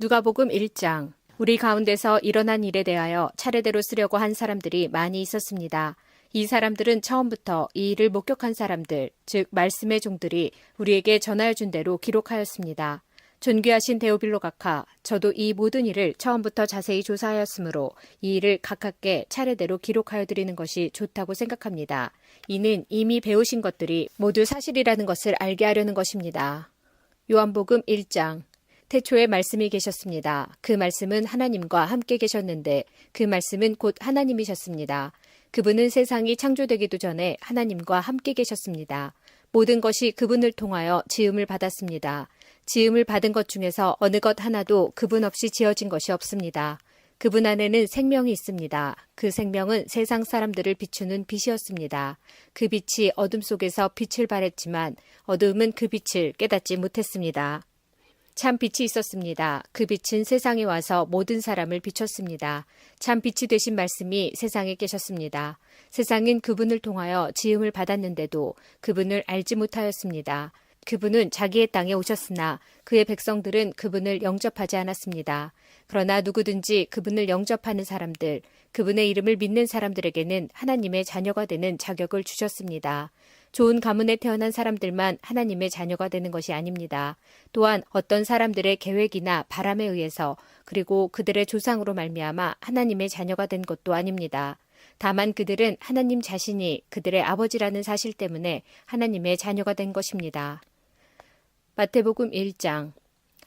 누가복음 1장. 우리 가운데서 일어난 일에 대하여 차례대로 쓰려고 한 사람들이 많이 있었습니다. 이 사람들은 처음부터 이 일을 목격한 사람들, 즉 말씀의 종들이 우리에게 전하여 준 대로 기록하였습니다. 존귀하신 데오빌로 각하, 저도 이 모든 일을 처음부터 자세히 조사하였으므로 이 일을 가깝게 차례대로 기록하여 드리는 것이 좋다고 생각합니다. 이는 이미 배우신 것들이 모두 사실이라는 것을 알게 하려는 것입니다. 요한복음 1장. 태초에 말씀이 계셨습니다. 그 말씀은 하나님과 함께 계셨는데 그 말씀은 곧 하나님이셨습니다. 그분은 세상이 창조되기도 전에 하나님과 함께 계셨습니다. 모든 것이 그분을 통하여 지음을 받았습니다. 지음을 받은 것 중에서 어느 것 하나도 그분 없이 지어진 것이 없습니다. 그분 안에는 생명이 있습니다. 그 생명은 세상 사람들을 비추는 빛이었습니다. 그 빛이 어둠 속에서 빛을 발했지만 어둠은 그 빛을 깨닫지 못했습니다. 참 빛이 있었습니다. 그 빛은 세상에 와서 모든 사람을 비췄습니다. 참 빛이 되신 말씀이 세상에 계셨습니다. 세상은 그분을 통하여 지음을 받았는데도 그분을 알지 못하였습니다. 그분은 자기의 땅에 오셨으나 그의 백성들은 그분을 영접하지 않았습니다. 그러나 누구든지 그분을 영접하는 사람들, 그분의 이름을 믿는 사람들에게는 하나님의 자녀가 되는 자격을 주셨습니다. 좋은 가문에 태어난 사람들만 하나님의 자녀가 되는 것이 아닙니다. 또한 어떤 사람들의 계획이나 바람에 의해서 그리고 그들의 조상으로 말미암아 하나님의 자녀가 된 것도 아닙니다. 다만 그들은 하나님 자신이 그들의 아버지라는 사실 때문에 하나님의 자녀가 된 것입니다. 마태복음 1장.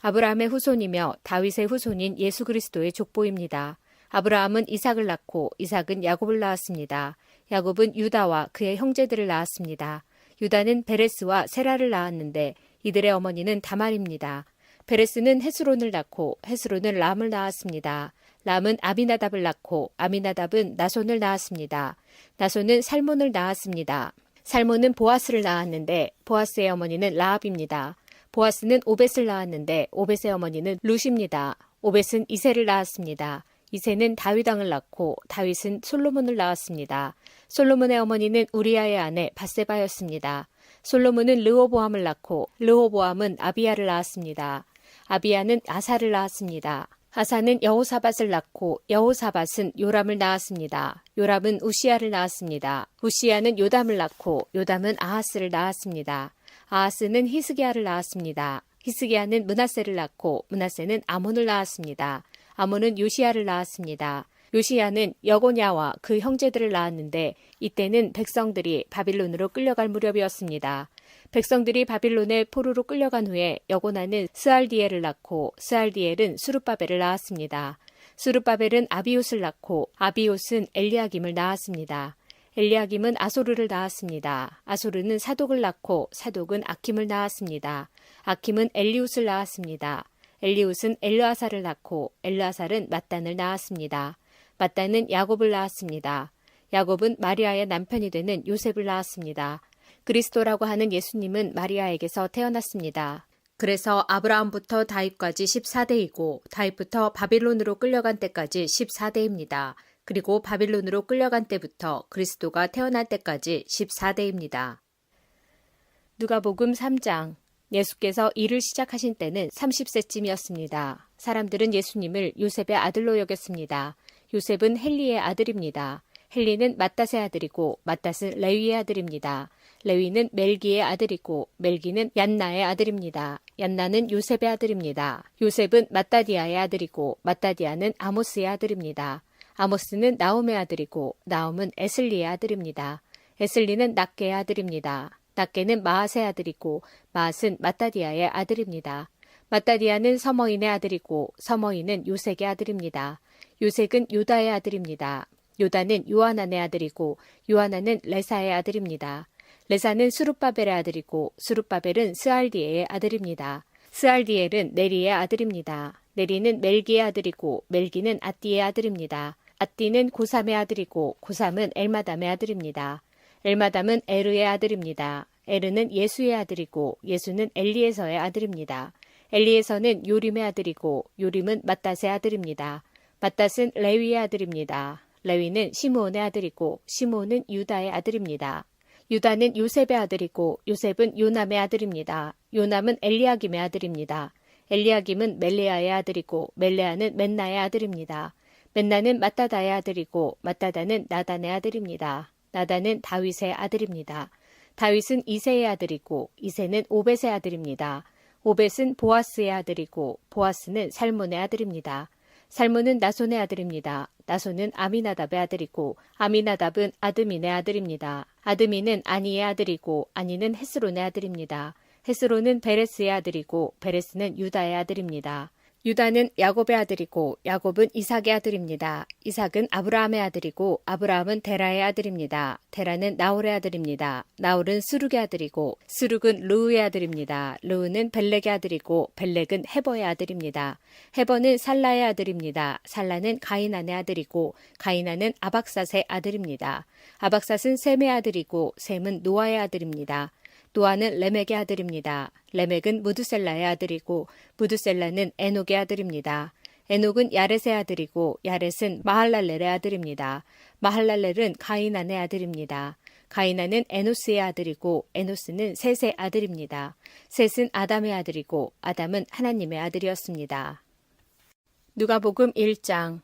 아브라함의 후손이며 다윗의 후손인 예수 그리스도의 족보입니다. 아브라함은 이삭을 낳고 이삭은 야곱을 낳았습니다. 야곱은 유다와 그의 형제들을 낳았습니다. 유다는 베레스와 세라를 낳았는데 이들의 어머니는 다말입니다. 베레스는 헤스론을 낳고 헤스론은 람을 낳았습니다. 람은 아미나답을 낳고 아미나답은 나손을 낳았습니다. 나손은 살몬을 낳았습니다. 살몬은 보아스를 낳았는데 보아스의 어머니는 라합입니다. 보아스는 오벳을 낳았는데 오벳의 어머니는 룻입니다. 오벳은 이새를 낳았습니다. 이새는 다윗 왕을 낳고 다윗은 솔로몬을 낳았습니다. 솔로몬의 어머니는 우리아의 아내 밧세바였습니다. 솔로몬은 르호보암을 낳고 르호보암은 아비야를 낳았습니다. 아비야는 아사를 낳았습니다. 아사는 여호사밧을 낳고 여호사밧은 요람을 낳았습니다. 요람은 우시야를 낳았습니다. 우시야는 요담을 낳고 요담은 아하스를 낳았습니다. 아하스는 히스기야를 낳았습니다. 히스기야는 므낫세를 낳고 므낫세는 아몬을 낳았습니다. 아몬은 요시야를 낳았습니다. 요시야는 여고냐와 그 형제들을 낳았는데 이때는 백성들이 바빌론으로 끌려갈 무렵이었습니다. 백성들이 바빌론의 포로로 끌려간 후에 여고나는 스알디엘을 낳고 스알디엘은 수룹바벨을 낳았습니다. 수룹바벨은 아비옷을 낳고 아비옷은 엘리야김을 낳았습니다. 엘리야김은 아소르를 낳았습니다. 아소르는 사독을 낳고 사독은 아킴을 낳았습니다. 아킴은 엘리웃을 낳았습니다. 엘리웃은 엘르아사를 낳고 엘르아살은 맏단을 낳았습니다. 맏단은 야곱을 낳았습니다. 야곱은 마리아의 남편이 되는 요셉을 낳았습니다. 그리스도라고 하는 예수님은 마리아에게서 태어났습니다. 그래서 아브라함부터 다윗까지 14대이고 다윗부터 바빌론으로 끌려간 때까지 14대입니다. 그리고 바빌론으로 끌려간 때부터 그리스도가 태어날 때까지 14대입니다. 누가복음 3장. 예수께서 일을 시작하신 때는 30세쯤이었습니다. 사람들은 예수님을 요셉의 아들로 여겼습니다. 요셉은 헬리의 아들입니다. 헬리는 맏닷의 아들이고 맏닷은 레위의 아들입니다. 레위는 멜기의 아들이고 멜기는 얀나의 아들입니다. 얀나는 요셉의 아들입니다. 요셉은 맏다디아의 아들이고 맏다디아는 아모스의 아들입니다. 아모스는 나움의 아들이고 나움은 에슬리의 아들입니다. 에슬리는 낫게의 아들입니다. 낫게는 마앗의 아들이고 마앗은 맏다디아의 아들입니다. 맏다디아는 서머인의 아들이고 서머인은 요색의 아들입니다. 요색은 요다의 아들입니다. 요다는 요하난의 아들이고 요하난은 레사의 아들입니다. 레사는 수룹바벨의 아들이고 수룹바벨은 스알디엘의 아들입니다. 스알디엘은 네리의 아들입니다. 네리는 멜기의 아들이고 멜기는 앗디의 아들입니다. 앗디는 고삼의 아들이고 고삼은 엘마담의 아들입니다. 엘마담은 에르의 아들입니다. 에르는 예수의 아들이고 예수는 엘리에서의 아들입니다. 엘리에서는 요림의 아들이고 요림은 맏닷의 아들입니다. 맏닷은 레위의 아들입니다. 레위는 시므온의 아들이고 시므온은 유다의 아들입니다. 유다는 요셉의 아들이고 요셉은 요남의 아들입니다. 요남은 엘리야김의 아들입니다. 엘리야김은 멜레아의 아들이고 멜레아는 멘나의 아들입니다. 멘나는 mattat다의 아들이고 mattat다는 나단의 아들입니다. 나단은 다윗의 아들입니다. 다윗은 이새의 아들이고 이새는 오벳의 아들입니다. 오벳은 보아스의 아들이고 보아스는 살몬의 아들입니다. 살몬은 나손의 아들입니다. 나손은 아미나답의 아들이고 아미나답은 아드민의 아들입니다. 아드민은 아니의 아들이고 아니는 헤스론의 아들입니다. 헤스론은 베레스의 아들이고 베레스는 유다의 아들입니다. 유다는 야곱의 아들이고 야곱은 이삭의 아들입니다. 이삭은 아브라함의 아들이고 아브라함은 데라의 아들입니다. 데라는 나홀의 아들입니다. 나홀은 스룩의 아들이고 스룩은 르우의 아들입니다. 르우는 벨렉의 아들이고 벨렉은 헤버의 아들입니다. 헤버는 살라의 아들입니다. 살라는 가이난의 아들이고 가이난은 아박삿의 아들입니다. 아박삿은 셈의 아들이고 셈은 노아의 아들입니다. 노아는 레멕의 아들입니다. 레멕은 무드셀라의 아들이고 무드셀라는 에녹의 아들입니다. 에녹은 야렛의 아들이고 야렛은 마할랄렐의 아들입니다. 마할랄렐은 가이난의 아들입니다. 가이난은 에노스의 아들이고 에노스는 셋의 아들입니다. 셋은 아담의 아들이고 아담은 하나님의 아들이었습니다. 누가복음 1장.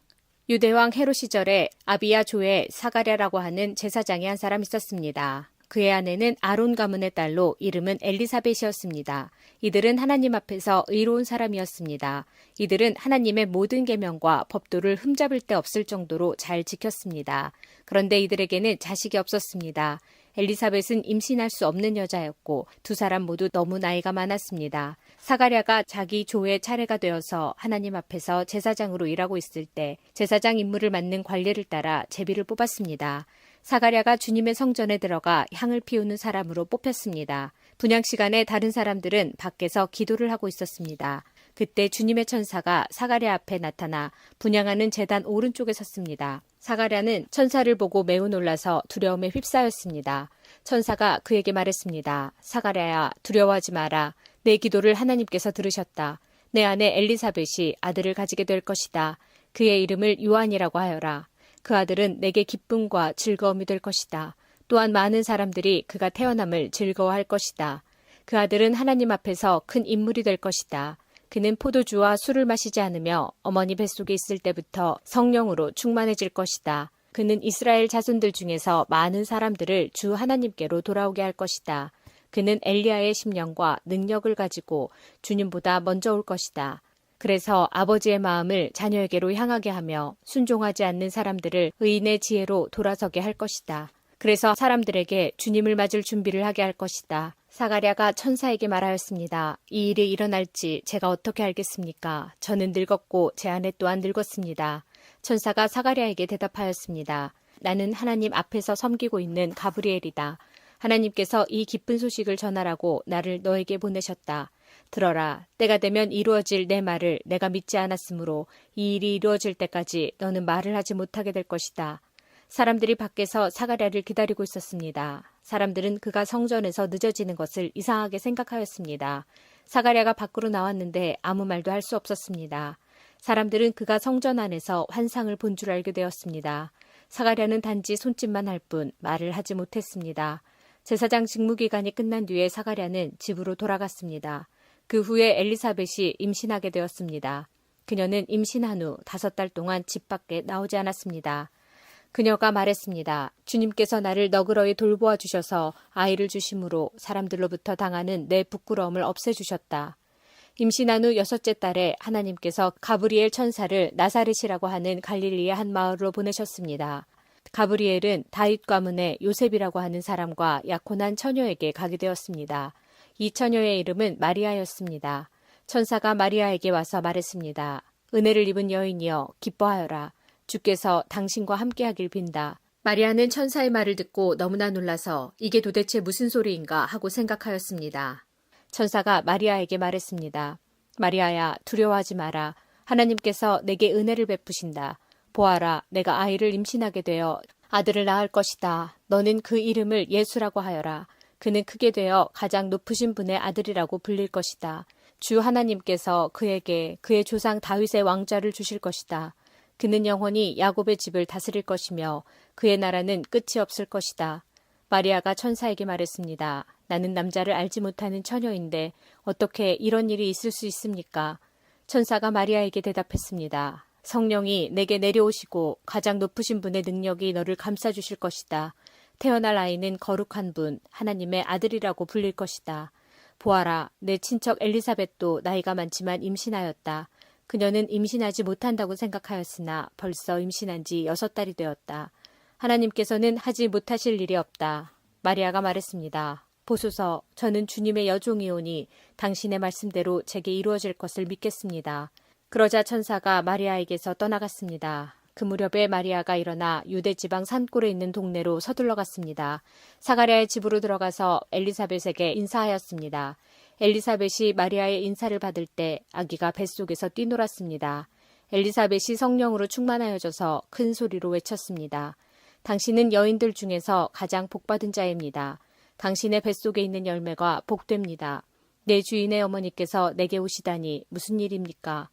유대왕 헤롯 시절에 아비야 조에 사가랴라고 하는 제사장이 한 사람 있었습니다. 그의 아내는 아론 가문의 딸로 이름은 엘리사벳이었습니다. 이들은 하나님 앞에서 의로운 사람이었습니다. 이들은 하나님의 모든 계명과 법도를 흠잡을 데 없을 정도로 잘 지켰습니다. 그런데 이들에게는 자식이 없었습니다. 엘리사벳은 임신할 수 없는 여자였고 두 사람 모두 너무 나이가 많았습니다. 사가랴가 자기 조의 차례가 되어서 하나님 앞에서 제사장으로 일하고 있을 때 제사장 임무를 맡는 관례를 따라 제비를 뽑았습니다. 사가랴가 주님의 성전에 들어가 향을 피우는 사람으로 뽑혔습니다. 분향 시간에 다른 사람들은 밖에서 기도를 하고 있었습니다. 그때 주님의 천사가 사가랴 앞에 나타나 분향하는 제단 오른쪽에 섰습니다. 사가랴는 천사를 보고 매우 놀라서 두려움에 휩싸였습니다. 천사가 그에게 말했습니다. 사가랴야, 두려워하지 마라. 내 기도를 하나님께서 들으셨다. 내 아내 엘리사벳이 아들을 가지게 될 것이다. 그의 이름을 요한이라고 하여라. 그 아들은 내게 기쁨과 즐거움이 될 것이다. 또한 많은 사람들이 그가 태어남을 즐거워할 것이다. 그 아들은 하나님 앞에서 큰 인물이 될 것이다. 그는 포도주와 술을 마시지 않으며 어머니 뱃속에 있을 때부터 성령으로 충만해질 것이다. 그는 이스라엘 자손들 중에서 많은 사람들을 주 하나님께로 돌아오게 할 것이다. 그는 엘리야의 심령과 능력을 가지고 주님보다 먼저 올 것이다. 그래서 아버지의 마음을 자녀에게로 향하게 하며 순종하지 않는 사람들을 의인의 지혜로 돌아서게 할 것이다. 그래서 사람들에게 주님을 맞을 준비를 하게 할 것이다. 사가랴가 천사에게 말하였습니다. 이 일이 일어날지 제가 어떻게 알겠습니까? 저는 늙었고 제 아내 또한 늙었습니다. 천사가 사가랴에게 대답하였습니다. 나는 하나님 앞에서 섬기고 있는 가브리엘이다. 하나님께서 이 기쁜 소식을 전하라고 나를 너에게 보내셨다. 들어라. 때가 되면 이루어질 내 말을 내가 믿지 않았으므로 이 일이 이루어질 때까지 너는 말을 하지 못하게 될 것이다. 사람들이 밖에서 사가랴를 기다리고 있었습니다. 사람들은 그가 성전에서 늦어지는 것을 이상하게 생각하였습니다. 사가랴가 밖으로 나왔는데 아무 말도 할 수 없었습니다. 사람들은 그가 성전 안에서 환상을 본 줄 알게 되었습니다. 사가랴는 단지 손짓만 할 뿐 말을 하지 못했습니다. 제사장 직무기간이 끝난 뒤에 사가랴는 집으로 돌아갔습니다. 그 후에 엘리사벳이 임신하게 되었습니다. 그녀는 임신한 후 5달 동안 집 밖에 나오지 않았습니다. 그녀가 말했습니다. 주님께서 나를 너그러이 돌보아 주셔서 아이를 주심으로 사람들로부터 당하는 내 부끄러움을 없애주셨다. 임신한 후 6째 달에 하나님께서 가브리엘 천사를 나사렛이라고 하는 갈릴리의 한 마을로 보내셨습니다. 가브리엘은 다윗 가문의 요셉이라고 하는 사람과 약혼한 처녀에게 가게 되었습니다. 이 처녀의 이름은 마리아였습니다. 천사가 마리아에게 와서 말했습니다. 은혜를 입은 여인이여 기뻐하여라. 주께서 당신과 함께하길 빈다. 마리아는 천사의 말을 듣고 너무나 놀라서 이게 도대체 무슨 소리인가 하고 생각하였습니다. 천사가 마리아에게 말했습니다. 마리아야, 두려워하지 마라. 하나님께서 내게 은혜를 베푸신다. 보아라, 내가 아이를 임신하게 되어 아들을 낳을 것이다. 너는 그 이름을 예수라고 하여라. 그는 크게 되어 가장 높으신 분의 아들이라고 불릴 것이다. 주 하나님께서 그에게 그의 조상 다윗의 왕좌를 주실 것이다. 그는 영원히 야곱의 집을 다스릴 것이며 그의 나라는 끝이 없을 것이다. 마리아가 천사에게 말했습니다. 나는 남자를 알지 못하는 처녀인데 어떻게 이런 일이 있을 수 있습니까? 천사가 마리아에게 대답했습니다. 성령이 내게 내려오시고 가장 높으신 분의 능력이 너를 감싸주실 것이다. 태어날 아이는 거룩한 분, 하나님의 아들이라고 불릴 것이다. 보아라, 내 친척 엘리사벳도 나이가 많지만 임신하였다. 그녀는 임신하지 못한다고 생각하였으나 벌써 임신한 지 6달이 되었다. 하나님께서는 하지 못하실 일이 없다. 마리아가 말했습니다. 보소서, 저는 주님의 여종이오니 당신의 말씀대로 제게 이루어질 것을 믿겠습니다. 그러자 천사가 마리아에게서 떠나갔습니다. 그 무렵에 마리아가 일어나 유대 지방 산골에 있는 동네로 서둘러 갔습니다. 사가랴의 집으로 들어가서 엘리사벳에게 인사하였습니다. 엘리사벳이 마리아의 인사를 받을 때 아기가 뱃속에서 뛰놀았습니다. 엘리사벳이 성령으로 충만하여져서 큰 소리로 외쳤습니다. 당신은 여인들 중에서 가장 복받은 자입니다. 당신의 뱃속에 있는 열매가 복됩니다. 내 주인의 어머니께서 내게 오시다니 무슨 일입니까?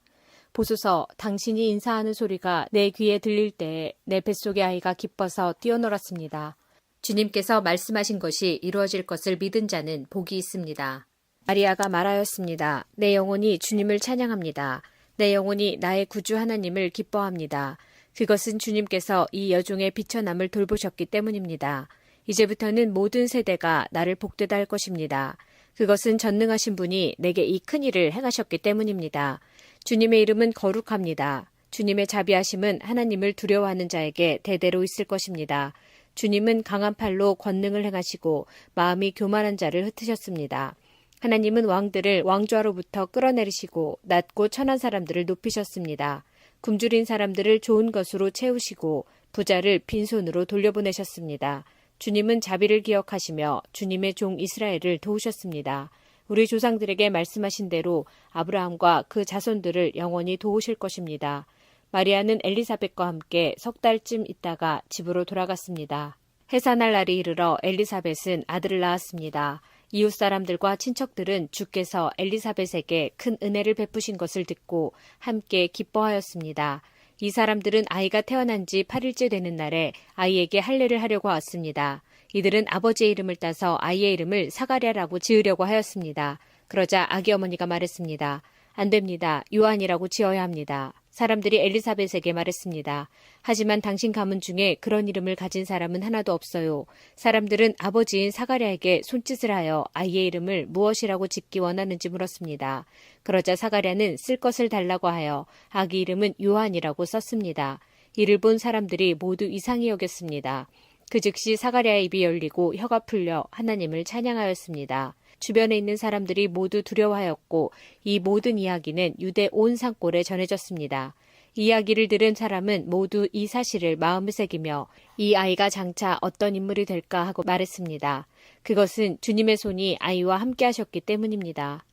보소서, 당신이 인사하는 소리가 내 귀에 들릴 때에 내 뱃속의 아이가 기뻐서 뛰어놀았습니다. 주님께서 말씀하신 것이 이루어질 것을 믿은 자는 복이 있습니다. 마리아가 말하였습니다. 내 영혼이 주님을 찬양합니다. 내 영혼이 나의 구주 하나님을 기뻐합니다. 그것은 주님께서 이 여종의 비천함을 돌보셨기 때문입니다. 이제부터는 모든 세대가 나를 복되다 할 것입니다. 그것은 전능하신 분이 내게 이 큰 일을 행하셨기 때문입니다. 주님의 이름은 거룩합니다. 주님의 자비하심은 하나님을 두려워하는 자에게 대대로 있을 것입니다. 주님은 강한 팔로 권능을 행하시고 마음이 교만한 자를 흩으셨습니다. 하나님은 왕들을 왕좌로부터 끌어내리시고 낮고 천한 사람들을 높이셨습니다. 굶주린 사람들을 좋은 것으로 채우시고 부자를 빈손으로 돌려보내셨습니다. 주님은 자비를 기억하시며 주님의 종 이스라엘을 도우셨습니다. 우리 조상들에게 말씀하신 대로 아브라함과 그 자손들을 영원히 도우실 것입니다. 마리아는 엘리사벳과 함께 3달쯤 있다가 집으로 돌아갔습니다. 해산할 날이 이르러 엘리사벳은 아들을 낳았습니다. 이웃 사람들과 친척들은 주께서 엘리사벳에게 큰 은혜를 베푸신 것을 듣고 함께 기뻐하였습니다. 이 사람들은 아이가 태어난 지 8일째 되는 날에 아이에게 할례를 하려고 왔습니다. 이들은 아버지의 이름을 따서 아이의 이름을 사가랴라고 지으려고 하였습니다. 그러자 아기 어머니가 말했습니다. 안 됩니다. 요한이라고 지어야 합니다. 사람들이 엘리사벳에게 말했습니다. 하지만 당신 가문 중에 그런 이름을 가진 사람은 하나도 없어요. 사람들은 아버지인 사가랴에게 손짓을 하여 아이의 이름을 무엇이라고 짓기 원하는지 물었습니다. 그러자 사가랴는 쓸 것을 달라고 하여 아기 이름은 요한이라고 썼습니다. 이를 본 사람들이 모두 이상히 여겼습니다. 그 즉시 사가랴의 입이 열리고 혀가 풀려 하나님을 찬양하였습니다. 주변에 있는 사람들이 모두 두려워하였고 이 모든 이야기는 유대 온 산골에 전해졌습니다. 이야기를 들은 사람은 모두 이 사실을 마음에 새기며 이 아이가 장차 어떤 인물이 될까 하고 말했습니다. 그것은 주님의 손이 아이와 함께 하셨기 때문입니다.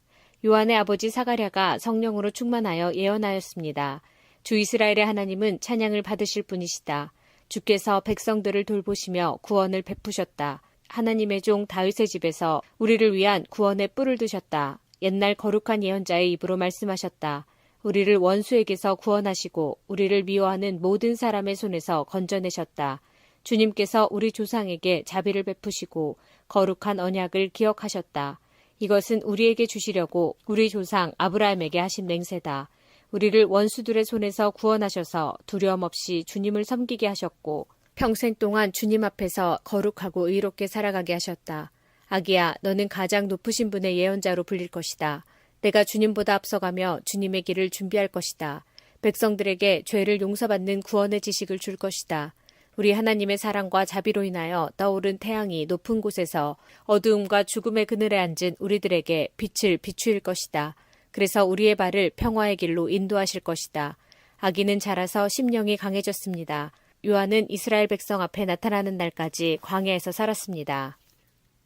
요한의 아버지 사가랴가 성령으로 충만하여 예언하였습니다. 주 이스라엘의 하나님은 찬양을 받으실 분이시다. 주께서 백성들을 돌보시며 구원을 베푸셨다. 하나님의 종 다윗의 집에서 우리를 위한 구원의 뿔을 드셨다. 옛날 거룩한 예언자의 입으로 말씀하셨다. 우리를 원수에게서 구원하시고 우리를 미워하는 모든 사람의 손에서 건져내셨다. 주님께서 우리 조상에게 자비를 베푸시고 거룩한 언약을 기억하셨다. 이것은 우리에게 주시려고 우리 조상 아브라함에게 하신 맹세다. 우리를 원수들의 손에서 구원하셔서 두려움 없이 주님을 섬기게 하셨고 평생 동안 주님 앞에서 거룩하고 의롭게 살아가게 하셨다. 아기야, 너는 가장 높으신 분의 예언자로 불릴 것이다. 내가 주님보다 앞서가며 주님의 길을 준비할 것이다. 백성들에게 죄를 용서받는 구원의 지식을 줄 것이다. 우리 하나님의 사랑과 자비로 인하여 떠오른 태양이 높은 곳에서 어두움과 죽음의 그늘에 앉은 우리들에게 빛을 비추일 것이다. 그래서 우리의 발을 평화의 길로 인도하실 것이다. 아기는 자라서 심령이 강해졌습니다. 요한은 이스라엘 백성 앞에 나타나는 날까지 광야에서 살았습니다.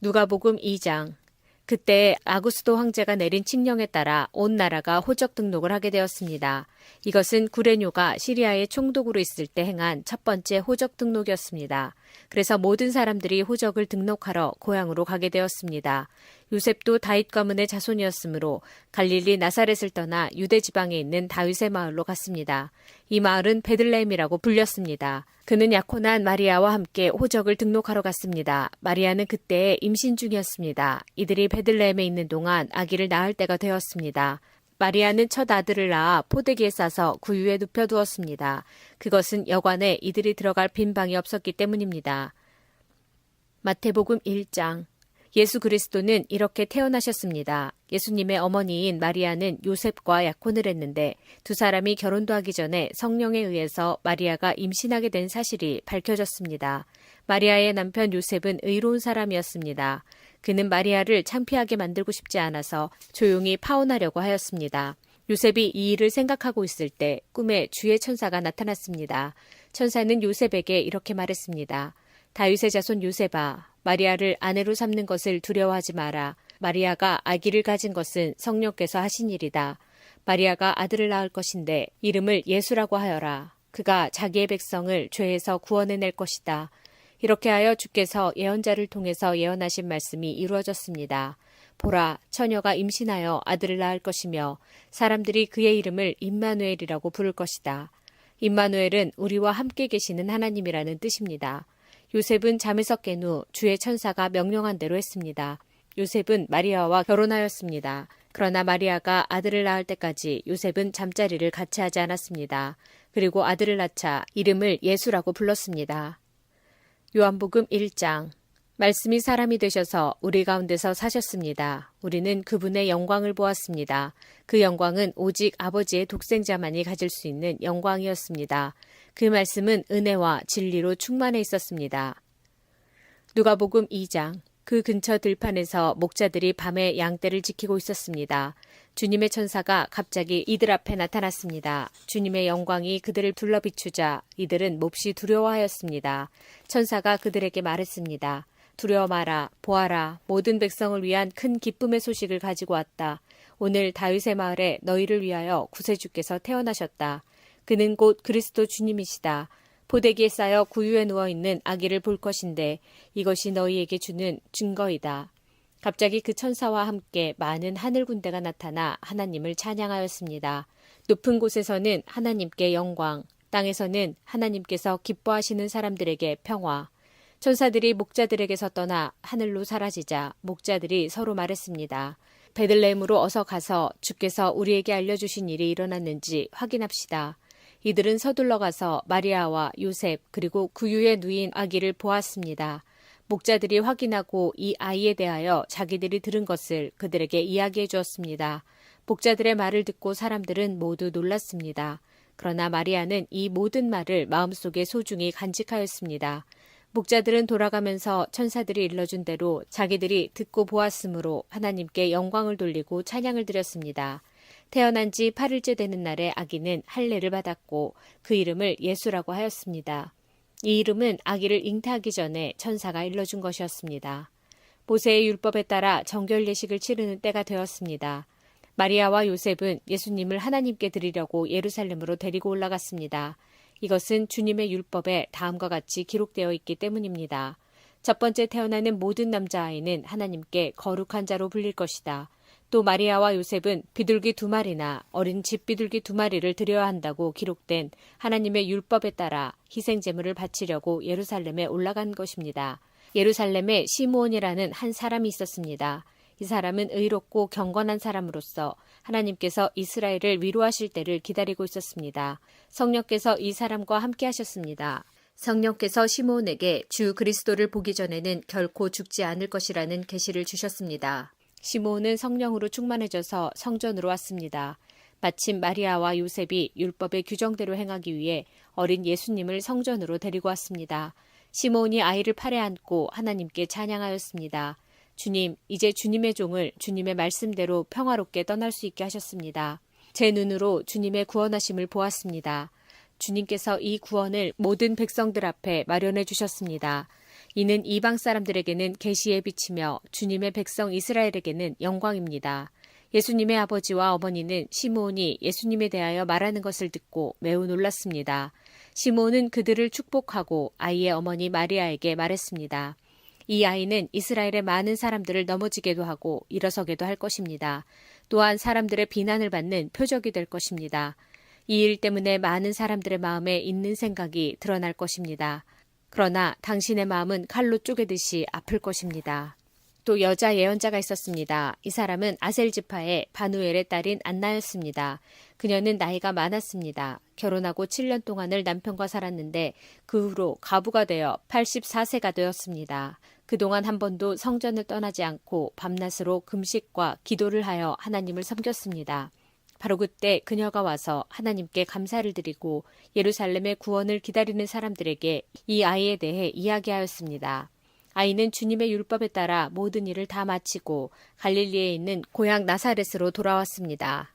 누가복음 2장. 그때 아구스도 황제가 내린 칙령에 따라 온 나라가 호적 등록을 하게 되었습니다. 이것은 구레뇨가 시리아의 총독으로 있을 때 행한 첫 번째 호적 등록이었습니다. 그래서 모든 사람들이 호적을 등록하러 고향으로 가게 되었습니다. 요셉도 다윗 가문의 자손이었으므로 갈릴리 나사렛을 떠나 유대 지방에 있는 다윗의 마을로 갔습니다. 이 마을은 베들레헴이라고 불렸습니다. 그는 약혼한 마리아와 함께 호적을 등록하러 갔습니다. 마리아는 그때에 임신 중이었습니다. 이들이 베들레헴에 있는 동안 아기를 낳을 때가 되었습니다. 마리아는 첫 아들을 낳아 포대기에 싸서 구유에 눕혀두었습니다. 그것은 여관에 이들이 들어갈 빈 방이 없었기 때문입니다. 마태복음 1장. 예수 그리스도는 이렇게 태어나셨습니다. 예수님의 어머니인 마리아는 요셉과 약혼을 했는데 두 사람이 결혼도 하기 전에 성령에 의해서 마리아가 임신하게 된 사실이 밝혀졌습니다. 마리아의 남편 요셉은 의로운 사람이었습니다. 그는 마리아를 창피하게 만들고 싶지 않아서 조용히 파혼하려고 하였습니다. 요셉이 이 일을 생각하고 있을 때 꿈에 주의 천사가 나타났습니다. 천사는 요셉에게 이렇게 말했습니다. 다윗의 자손 요셉아, 마리아를 아내로 삼는 것을 두려워하지 마라. 마리아가 아기를 가진 것은 성령께서 하신 일이다. 마리아가 아들을 낳을 것인데 이름을 예수라고 하여라. 그가 자기의 백성을 죄에서 구원해낼 것이다. 이렇게 하여 주께서 예언자를 통해서 예언하신 말씀이 이루어졌습니다. 보라, 처녀가 임신하여 아들을 낳을 것이며 사람들이 그의 이름을 임마누엘이라고 부를 것이다. 임마누엘은 우리와 함께 계시는 하나님이라는 뜻입니다. 요셉은 잠에서 깬 후 주의 천사가 명령한 대로 했습니다. 요셉은 마리아와 결혼하였습니다. 그러나 마리아가 아들을 낳을 때까지 요셉은 잠자리를 같이 하지 않았습니다. 그리고 아들을 낳자 이름을 예수라고 불렀습니다. 요한복음 1장. 말씀이 사람이 되셔서 우리 가운데서 사셨습니다. 우리는 그분의 영광을 보았습니다. 그 영광은 오직 아버지의 독생자만이 가질 수 있는 영광이었습니다. 그 말씀은 은혜와 진리로 충만해 있었습니다. 누가복음 2장. 그 근처 들판에서 목자들이 밤에 양떼를 지키고 있었습니다. 주님의 천사가 갑자기 이들 앞에 나타났습니다. 주님의 영광이 그들을 둘러 비추자 이들은 몹시 두려워하였습니다. 천사가 그들에게 말했습니다. 두려워 마라, 보아라, 모든 백성을 위한 큰 기쁨의 소식을 가지고 왔다. 오늘 다윗의 마을에 너희를 위하여 구세주께서 태어나셨다. 그는 곧 그리스도 주님이시다. 포대기에 쌓여 구유에 누워있는 아기를 볼 것인데 이것이 너희에게 주는 증거이다. 갑자기 그 천사와 함께 많은 하늘 군대가 나타나 하나님을 찬양하였습니다. 높은 곳에서는 하나님께 영광, 땅에서는 하나님께서 기뻐하시는 사람들에게 평화. 천사들이 목자들에게서 떠나 하늘로 사라지자 목자들이 서로 말했습니다. 베들레헴으로 어서 가서 주께서 우리에게 알려주신 일이 일어났는지 확인합시다. 이들은 서둘러 가서 마리아와 요셉 그리고 구유에 누인 아기를 보았습니다. 목자들이 확인하고 이 아이에 대하여 자기들이 들은 것을 그들에게 이야기해 주었습니다. 목자들의 말을 듣고 사람들은 모두 놀랐습니다. 그러나 마리아는 이 모든 말을 마음속에 소중히 간직하였습니다. 목자들은 돌아가면서 천사들이 일러준 대로 자기들이 듣고 보았으므로 하나님께 영광을 돌리고 찬양을 드렸습니다. 태어난 지 8일째 되는 날에 아기는 할례를 받았고 그 이름을 예수라고 하였습니다. 이 이름은 아기를 잉태하기 전에 천사가 일러준 것이었습니다. 모세의 율법에 따라 정결 예식을 치르는 때가 되었습니다. 마리아와 요셉은 예수님을 하나님께 드리려고 예루살렘으로 데리고 올라갔습니다. 이것은 주님의 율법에 다음과 같이 기록되어 있기 때문입니다. 첫 번째 태어나는 모든 남자아이는 하나님께 거룩한 자로 불릴 것이다. 또 마리아와 요셉은 비둘기 2마리나 어린 집비둘기 2마리를 드려야 한다고 기록된 하나님의 율법에 따라 희생제물을 바치려고 예루살렘에 올라간 것입니다. 예루살렘에 시므온이라는 한 사람이 있었습니다. 이 사람은 의롭고 경건한 사람으로서 하나님께서 이스라엘을 위로하실 때를 기다리고 있었습니다. 성령께서 이 사람과 함께 하셨습니다. 성령께서 시므온에게 주 그리스도를 보기 전에는 결코 죽지 않을 것이라는 계시를 주셨습니다. 시므온은 성령으로 충만해져서 성전으로 왔습니다. 마침 마리아와 요셉이 율법의 규정대로 행하기 위해 어린 예수님을 성전으로 데리고 왔습니다. 시므온이 아이를 팔에 안고 하나님께 찬양하였습니다. 주님, 이제 주님의 종을 주님의 말씀대로 평화롭게 떠날 수 있게 하셨습니다. 제 눈으로 주님의 구원하심을 보았습니다. 주님께서 이 구원을 모든 백성들 앞에 마련해 주셨습니다. 이는 이방 사람들에게는 계시의 빛이며 주님의 백성 이스라엘에게는 영광입니다. 예수님의 아버지와 어머니는 시므온이 예수님에 대하여 말하는 것을 듣고 매우 놀랐습니다. 시므온은 그들을 축복하고 아이의 어머니 마리아에게 말했습니다. 이 아이는 이스라엘의 많은 사람들을 넘어지게도 하고 일어서게도 할 것입니다. 또한 사람들의 비난을 받는 표적이 될 것입니다. 이 일 때문에 많은 사람들의 마음에 있는 생각이 드러날 것입니다. 그러나 당신의 마음은 칼로 쪼개듯이 아플 것입니다. 또 여자 예언자가 있었습니다. 이 사람은 아셀 지파의 바누엘의 딸인 안나였습니다. 그녀는 나이가 많았습니다. 결혼하고 7년 동안을 남편과 살았는데 그 후로 과부가 되어 84세가 되었습니다. 그동안 한 번도 성전을 떠나지 않고 밤낮으로 금식과 기도를 하여 하나님을 섬겼습니다. 바로 그때 그녀가 와서 하나님께 감사를 드리고 예루살렘의 구원을 기다리는 사람들에게 이 아이에 대해 이야기하였습니다. 아이는 주님의 율법에 따라 모든 일을 다 마치고 갈릴리에 있는 고향 나사렛으로 돌아왔습니다.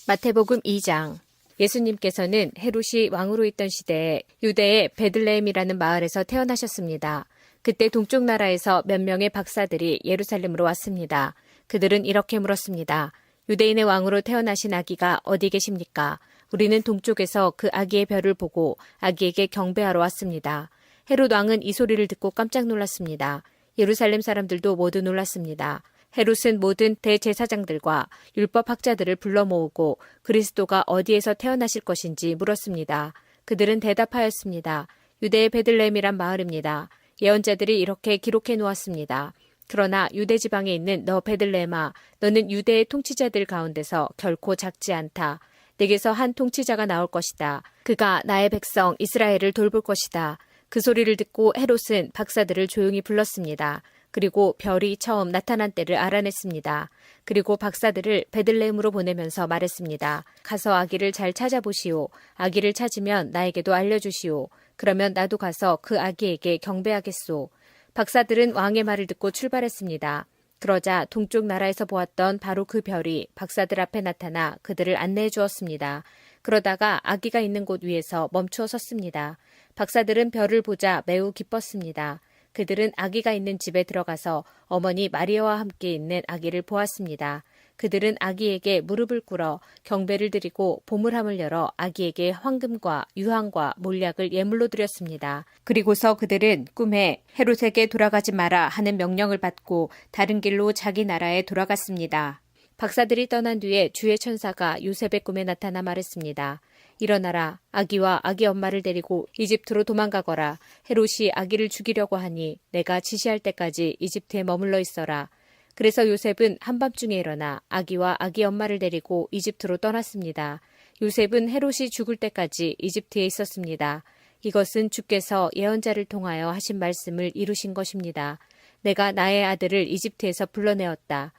마태복음 2장. 예수님께서는 헤롯이 왕으로 있던 시대에 유대의 베들레헴이라는 마을에서 태어나셨습니다. 그때 동쪽 나라에서 몇 명의 박사들이 예루살렘으로 왔습니다. 그들은 이렇게 물었습니다. 유대인의 왕으로 태어나신 아기가 어디 계십니까? 우리는 동쪽에서 그 아기의 별을 보고 아기에게 경배하러 왔습니다. 헤롯 왕은 이 소리를 듣고 깜짝 놀랐습니다. 예루살렘 사람들도 모두 놀랐습니다. 헤롯은 모든 대제사장들과 율법학자들을 불러 모으고 그리스도가 어디에서 태어나실 것인지 물었습니다. 그들은 대답하였습니다. 유대의 베들레헴이란 마을입니다. 예언자들이 이렇게 기록해 놓았습니다. 그러나 유대 지방에 있는 너 베들레헴아, 너는 유대의 통치자들 가운데서 결코 작지 않다. 내게서 한 통치자가 나올 것이다. 그가 나의 백성 이스라엘을 돌볼 것이다. 그 소리를 듣고 헤롯은 박사들을 조용히 불렀습니다. 그리고 별이 처음 나타난 때를 알아냈습니다. 그리고 박사들을 베들레헴으로 보내면서 말했습니다. 가서 아기를 잘 찾아보시오. 아기를 찾으면 나에게도 알려주시오. 그러면 나도 가서 그 아기에게 경배하겠소. 박사들은 왕의 말을 듣고 출발했습니다. 그러자 동쪽 나라에서 보았던 바로 그 별이 박사들 앞에 나타나 그들을 안내해 주었습니다. 그러다가 아기가 있는 곳 위에서 멈추어 섰습니다. 박사들은 별을 보자 매우 기뻤습니다. 그들은 아기가 있는 집에 들어가서 어머니 마리아와 함께 있는 아기를 보았습니다. 그들은 아기에게 무릎을 꿇어 경배를 드리고 보물함을 열어 아기에게 황금과 유황과 몰약을 예물로 드렸습니다. 그리고서 그들은 꿈에 헤롯에게 돌아가지 마라 하는 명령을 받고 다른 길로 자기 나라에 돌아갔습니다. 박사들이 떠난 뒤에 주의 천사가 요셉의 꿈에 나타나 말했습니다. 일어나라. 아기와 아기 엄마를 데리고 이집트로 도망가거라. 헤롯이 아기를 죽이려고 하니 내가 지시할 때까지 이집트에 머물러 있어라. 그래서 요셉은 한밤중에 일어나 아기와 아기 엄마를 데리고 이집트로 떠났습니다. 요셉은 헤롯이 죽을 때까지 이집트에 있었습니다. 이것은 주께서 예언자를 통하여 하신 말씀을 이루신 것입니다. 내가 나의 아들을 이집트에서 불러내었다.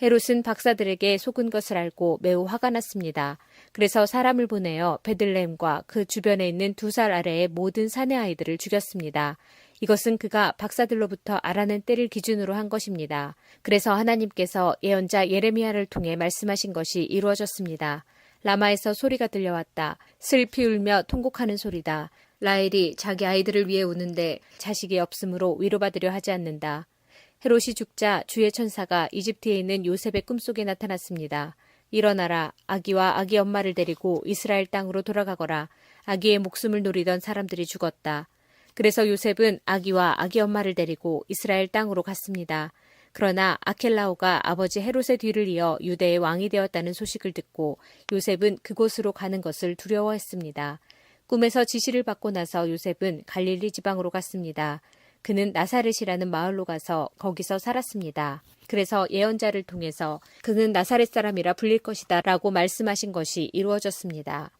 헤롯은 박사들에게 속은 것을 알고 매우 화가 났습니다. 그래서 사람을 보내어 베들레헴과 그 주변에 있는 2살 아래의 모든 사내 아이들을 죽였습니다. 이것은 그가 박사들로부터 알아낸 때를 기준으로 한 것입니다. 그래서 하나님께서 예언자 예레미야를 통해 말씀하신 것이 이루어졌습니다. 라마에서 소리가 들려왔다. 슬피 울며 통곡하는 소리다. 라헬이 자기 아이들을 위해 우는데 자식이 없으므로 위로받으려 하지 않는다. 헤롯이 죽자 주의 천사가 이집트에 있는 요셉의 꿈속에 나타났습니다. 일어나라. 아기와 아기 엄마를 데리고 이스라엘 땅으로 돌아가거라. 아기의 목숨을 노리던 사람들이 죽었다. 그래서 요셉은 아기와 아기 엄마를 데리고 이스라엘 땅으로 갔습니다. 그러나 아켈라오가 아버지 헤롯의 뒤를 이어 유대의 왕이 되었다는 소식을 듣고 요셉은 그곳으로 가는 것을 두려워했습니다. 꿈에서 지시를 받고 나서 요셉은 갈릴리 지방으로 갔습니다. 그는 나사렛이라는 마을로 가서 거기서 살았습니다. 그래서 예언자를 통해서 그는 나사렛 사람이라 불릴 것이다 라고 말씀하신 것이 이루어졌습니다.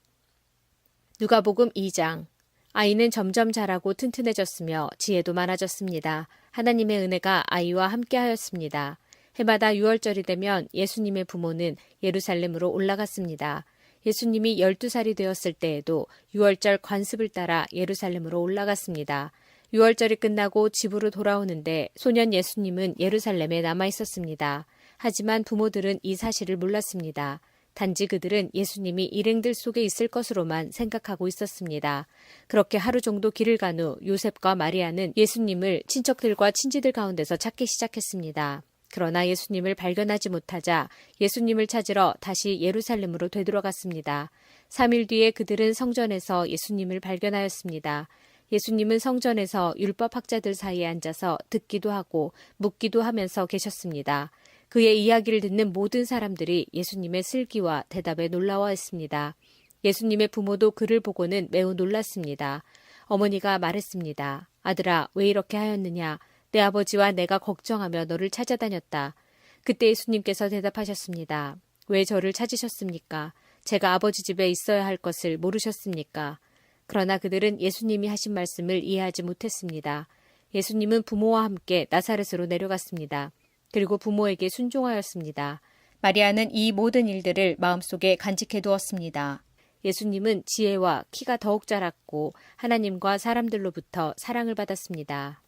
누가복음 2장. 아이는 점점 자라고 튼튼해졌으며 지혜도 많아졌습니다. 하나님의 은혜가 아이와 함께하였습니다. 해마다 6월절이 되면 예수님의 부모는 예루살렘으로 올라갔습니다. 예수님이 12살이 되었을 때에도 6월절 관습을 따라 예루살렘으로 올라갔습니다. 6월절이 끝나고 집으로 돌아오는데 소년 예수님은 예루살렘에 남아 있었습니다. 하지만 부모들은 이 사실을 몰랐습니다. 단지 그들은 예수님이 일행들 속에 있을 것으로만 생각하고 있었습니다. 그렇게 하루 정도 길을 간 후 요셉과 마리아는 예수님을 친척들과 친지들 가운데서 찾기 시작했습니다. 그러나 예수님을 발견하지 못하자 예수님을 찾으러 다시 예루살렘으로 되돌아갔습니다. 3일 뒤에 그들은 성전에서 예수님을 발견하였습니다. 예수님은 성전에서 율법 학자들 사이에 앉아서 듣기도 하고 묻기도 하면서 계셨습니다. 그의 이야기를 듣는 모든 사람들이 예수님의 슬기와 대답에 놀라워했습니다. 예수님의 부모도 그를 보고는 매우 놀랐습니다. 어머니가 말했습니다. 아들아, 왜 이렇게 하였느냐? 내 아버지와 내가 걱정하며 너를 찾아다녔다. 그때 예수님께서 대답하셨습니다. 왜 저를 찾으셨습니까? 제가 아버지 집에 있어야 할 것을 모르셨습니까? 그러나 그들은 예수님이 하신 말씀을 이해하지 못했습니다. 예수님은 부모와 함께 나사렛으로 내려갔습니다. 그리고 부모에게 순종하였습니다. 마리아는 이 모든 일들을 마음속에 간직해 두었습니다. 예수님은 지혜와 키가 더욱 자랐고 하나님과 사람들로부터 사랑을 받았습니다.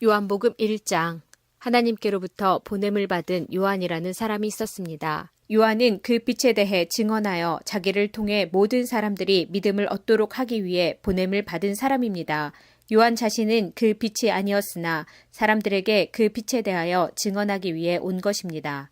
요한복음 1장. 하나님께로부터 보냄을 받은 요한이라는 사람이 있었습니다. 요한은 그 빛에 대해 증언하여 자기를 통해 모든 사람들이 믿음을 얻도록 하기 위해 보냄을 받은 사람입니다. 요한 자신은 그 빛이 아니었으나 사람들에게 그 빛에 대하여 증언하기 위해 온 것입니다.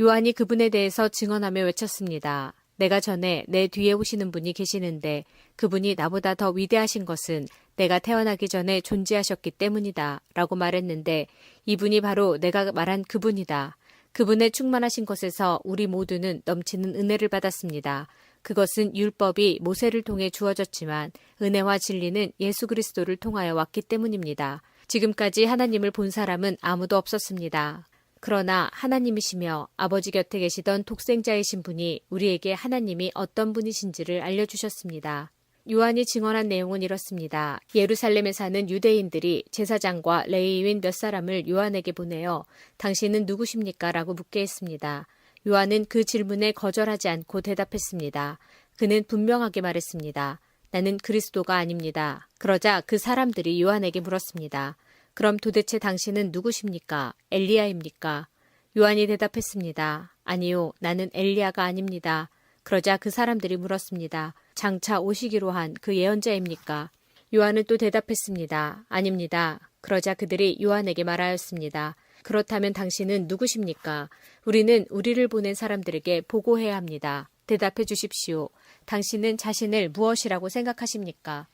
요한이 그분에 대해서 증언하며 외쳤습니다. 내가 전에 내 뒤에 오시는 분이 계시는데 그분이 나보다 더 위대하신 것은 내가 태어나기 전에 존재하셨기 때문이다 라고 말했는데 이분이 바로 내가 말한 그분이다. 그분의 충만하신 것에서 우리 모두는 넘치는 은혜를 받았습니다. 그것은 율법이 모세를 통해 주어졌지만 은혜와 진리는 예수 그리스도를 통하여 왔기 때문입니다. 지금까지 하나님을 본 사람은 아무도 없었습니다. 그러나 하나님이시며 아버지 곁에 계시던 독생자이신 분이 우리에게 하나님이 어떤 분이신지를 알려주셨습니다. 요한이 증언한 내용은 이렇습니다. 예루살렘에 사는 유대인들이 제사장과 레위인 몇 사람을 요한에게 보내어 당신은 누구십니까? 라고 묻게 했습니다. 요한은 그 질문에 거절하지 않고 대답했습니다. 그는 분명하게 말했습니다. 나는 그리스도가 아닙니다. 그러자 그 사람들이 요한에게 물었습니다. 그럼 도대체 당신은 누구십니까? 엘리야입니까? 요한이 대답했습니다. 아니요, 나는 엘리야가 아닙니다. 그러자 그 사람들이 물었습니다. 장차 오시기로 한 그 예언자입니까? 요한은 또 대답했습니다. 아닙니다. 그러자 그들이 요한에게 말하였습니다. 그렇다면 당신은 누구십니까? 우리는 우리를 보낸 사람들에게 보고해야 합니다. 대답해 주십시오. 당신은 자신을 무엇이라고 생각하십니까?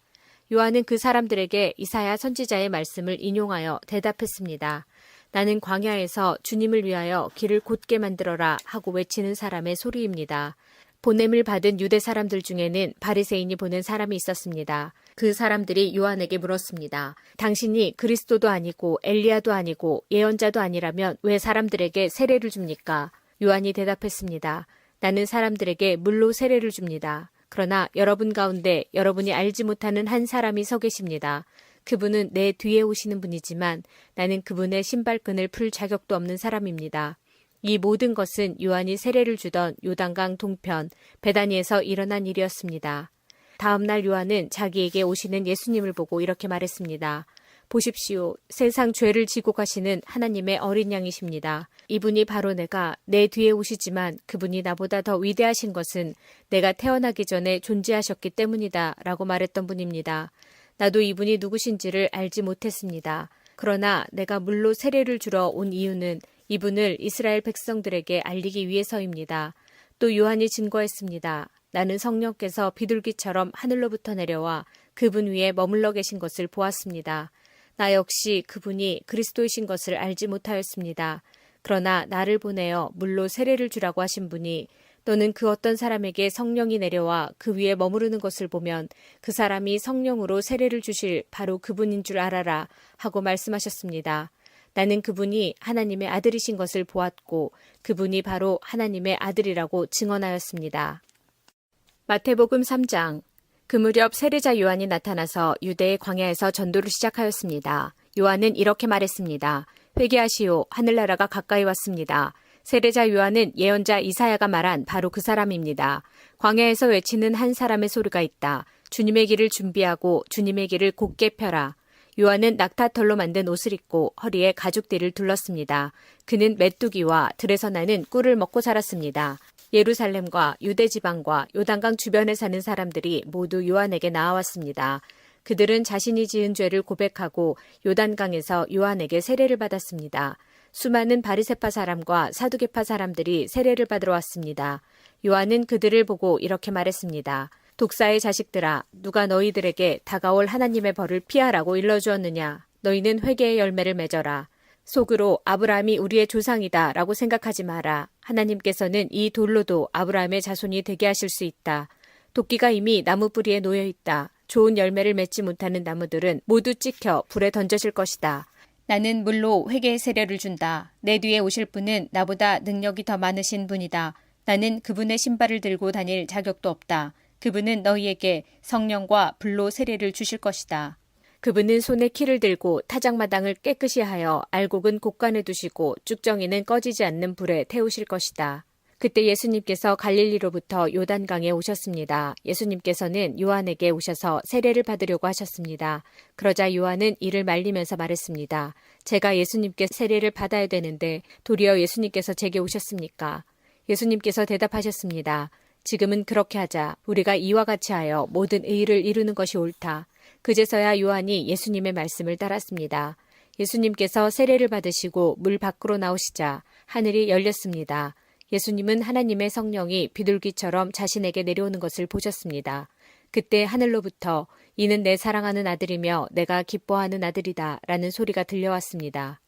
요한은 그 사람들에게 이사야 선지자의 말씀을 인용하여 대답했습니다. 나는 광야에서 주님을 위하여 길을 곧게 만들어라 하고 외치는 사람의 소리입니다. 보냄을 받은 유대 사람들 중에는 바리새인이 보낸 사람이 있었습니다. 그 사람들이 요한에게 물었습니다. 당신이 그리스도도 아니고 엘리야도 아니고 예언자도 아니라면 왜 사람들에게 세례를 줍니까? 요한이 대답했습니다. 나는 사람들에게 물로 세례를 줍니다. 그러나 여러분 가운데 여러분이 알지 못하는 한 사람이 서 계십니다. 그분은 내 뒤에 오시는 분이지만 나는 그분의 신발끈을 풀 자격도 없는 사람입니다. 이 모든 것은 요한이 세례를 주던 요단강 동편 베다니에서 일어난 일이었습니다. 다음 날 요한은 자기에게 오시는 예수님을 보고 이렇게 말했습니다. 보십시오. 세상 죄를 지고 가시는 하나님의 어린 양이십니다. 이분이 바로 내가 내 뒤에 오시지만 그분이 나보다 더 위대하신 것은 내가 태어나기 전에 존재하셨기 때문이다 라고 말했던 분입니다. 나도 이분이 누구신지를 알지 못했습니다. 그러나 내가 물로 세례를 주러 온 이유는 이분을 이스라엘 백성들에게 알리기 위해서입니다. 또 요한이 증거했습니다. 나는 성령께서 비둘기처럼 하늘로부터 내려와 그분 위에 머물러 계신 것을 보았습니다. 나 역시 그분이 그리스도이신 것을 알지 못하였습니다. 그러나 나를 보내어 물로 세례를 주라고 하신 분이 너는 그 어떤 사람에게 성령이 내려와 그 위에 머무르는 것을 보면 그 사람이 성령으로 세례를 주실 바로 그분인 줄 알아라 하고 말씀하셨습니다. 나는 그분이 하나님의 아들이신 것을 보았고 그분이 바로 하나님의 아들이라고 증언하였습니다. 마태복음 3장. 그 무렵 세례자 요한이 나타나서 유대의 광야에서 전도를 시작하였습니다. 요한은 이렇게 말했습니다. 회개하시오. 하늘나라가 가까이 왔습니다. 세례자 요한은 예언자 이사야가 말한 바로 그 사람입니다. 광야에서 외치는 한 사람의 소리가 있다. 주님의 길을 준비하고 주님의 길을 곧게 펴라. 요한은 낙타털로 만든 옷을 입고 허리에 가죽띠를 둘렀습니다. 그는 메뚜기와 들에서 나는 꿀을 먹고 살았습니다. 예루살렘과 유대 지방과 요단강 주변에 사는 사람들이 모두 요한에게 나아왔습니다. 그들은 자신이 지은 죄를 고백하고 요단강에서 요한에게 세례를 받았습니다. 수많은 바리새파 사람과 사두개파 사람들이 세례를 받으러 왔습니다. 요한은 그들을 보고 이렇게 말했습니다. 독사의 자식들아, 누가 너희들에게 다가올 하나님의 벌을 피하라고 일러주었느냐? 너희는 회개의 열매를 맺어라. 속으로 아브라함이 우리의 조상이다 라고 생각하지 마라. 하나님께서는 이 돌로도 아브라함의 자손이 되게 하실 수 있다. 도끼가 이미 나무 뿌리에 놓여 있다. 좋은 열매를 맺지 못하는 나무들은 모두 찍혀 불에 던져질 것이다. 나는 물로 회개의 세례를 준다. 내 뒤에 오실 분은 나보다 능력이 더 많으신 분이다. 나는 그분의 신발을 들고 다닐 자격도 없다. 그분은 너희에게 성령과 불로 세례를 주실 것이다. 그분은 손에 키를 들고 타작마당을 깨끗이 하여 알곡은 곳간에 두시고 쭉정이는 꺼지지 않는 불에 태우실 것이다. 그때 예수님께서 갈릴리로부터 요단강에 오셨습니다. 예수님께서는 요한에게 오셔서 세례를 받으려고 하셨습니다. 그러자 요한은 이를 말리면서 말했습니다. 제가 예수님께 세례를 받아야 되는데 도리어 예수님께서 제게 오셨습니까? 예수님께서 대답하셨습니다. 지금은 그렇게 하자. 우리가 이와 같이 하여 모든 의를 이루는 것이 옳다. 그제서야 요한이 예수님의 말씀을 따랐습니다. 예수님께서 세례를 받으시고 물 밖으로 나오시자 하늘이 열렸습니다. 예수님은 하나님의 성령이 비둘기처럼 자신에게 내려오는 것을 보셨습니다. 그때 하늘로부터 이는 내 사랑하는 아들이며 내가 기뻐하는 아들이다 라는 소리가 들려왔습니다.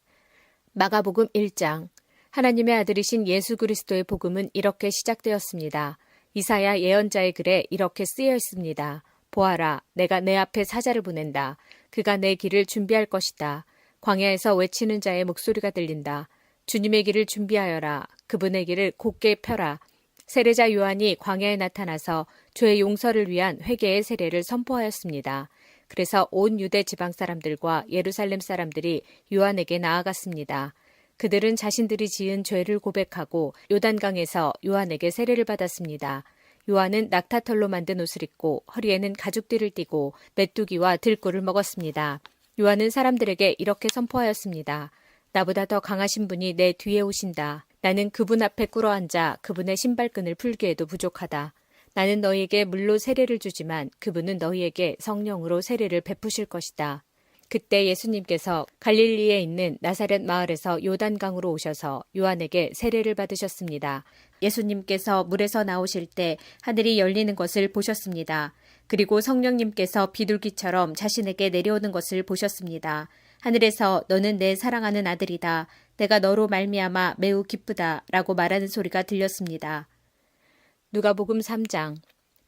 마가복음 1장. 하나님의 아들이신 예수 그리스도의 복음은 이렇게 시작되었습니다. 이사야 예언자의 글에 이렇게 쓰여 있습니다. 보아라, 내가 내 앞에 사자를 보낸다. 그가 내 길을 준비할 것이다. 광야에서 외치는 자의 목소리가 들린다. 주님의 길을 준비하여라. 그분의 길을 곧게 펴라. 세례자 요한이 광야에 나타나서 죄의 용서를 위한 회개의 세례를 선포하였습니다. 그래서 온 유대 지방 사람들과 예루살렘 사람들이 요한에게 나아갔습니다. 그들은 자신들이 지은 죄를 고백하고 요단강에서 요한에게 세례를 받았습니다. 요한은 낙타털로 만든 옷을 입고 허리에는 가죽띠를 띠고 메뚜기와 들꿀을 먹었습니다. 요한은 사람들에게 이렇게 선포하였습니다. 나보다 더 강하신 분이 내 뒤에 오신다. 나는 그분 앞에 꿇어앉아 그분의 신발끈을 풀기에도 부족하다. 나는 너희에게 물로 세례를 주지만 그분은 너희에게 성령으로 세례를 베푸실 것이다. 그때 예수님께서 갈릴리에 있는 나사렛 마을에서 요단강으로 오셔서 요한에게 세례를 받으셨습니다. 예수님께서 물에서 나오실 때 하늘이 열리는 것을 보셨습니다. 그리고 성령님께서 비둘기처럼 자신에게 내려오는 것을 보셨습니다. 하늘에서 너는 내 사랑하는 아들이다. 내가 너로 말미암아 매우 기쁘다 라고 말하는 소리가 들렸습니다. 누가복음 3장.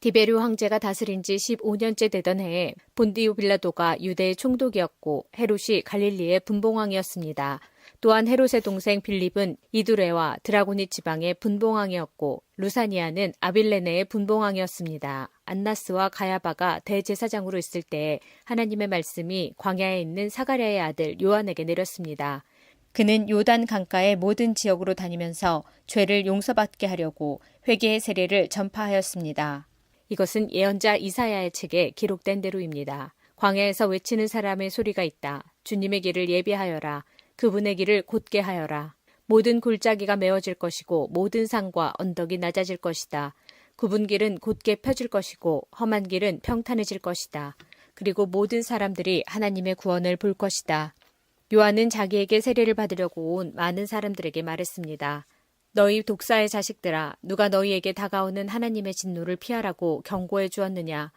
디베르 황제가 다스린 지 15년째 되던 해에 본디오 빌라도가 유대의 총독이었고 헤롯이 갈릴리의 분봉왕이었습니다. 또한 헤롯의 동생 빌립은 이두레와 드라고니 지방의 분봉왕이었고 루사니아는 아빌레네의 분봉왕이었습니다. 안나스와 가야바가 대제사장으로 있을 때에 하나님의 말씀이 광야에 있는 사가랴의 아들 요한에게 내렸습니다. 그는 요단 강가의 모든 지역으로 다니면서 죄를 용서받게 하려고 회개의 세례를 전파하였습니다. 이것은 예언자 이사야의 책에 기록된 대로입니다. 광야에서 외치는 사람의 소리가 있다. 주님의 길을 예비하여라. 그분의 길을 곧게 하여라. 모든 골짜기가 메워질 것이고 모든 산과 언덕이 낮아질 것이다. 굽은 길은 곧게 펴질 것이고 험한 길은 평탄해질 것이다. 그리고 모든 사람들이 하나님의 구원을 볼 것이다. 요한은 자기에게 세례를 받으려고 온 많은 사람들에게 말했습니다. 너희 독사의 자식들아, 누가 너희에게 다가오는 하나님의 진노를 피하라고 경고해 주었느냐.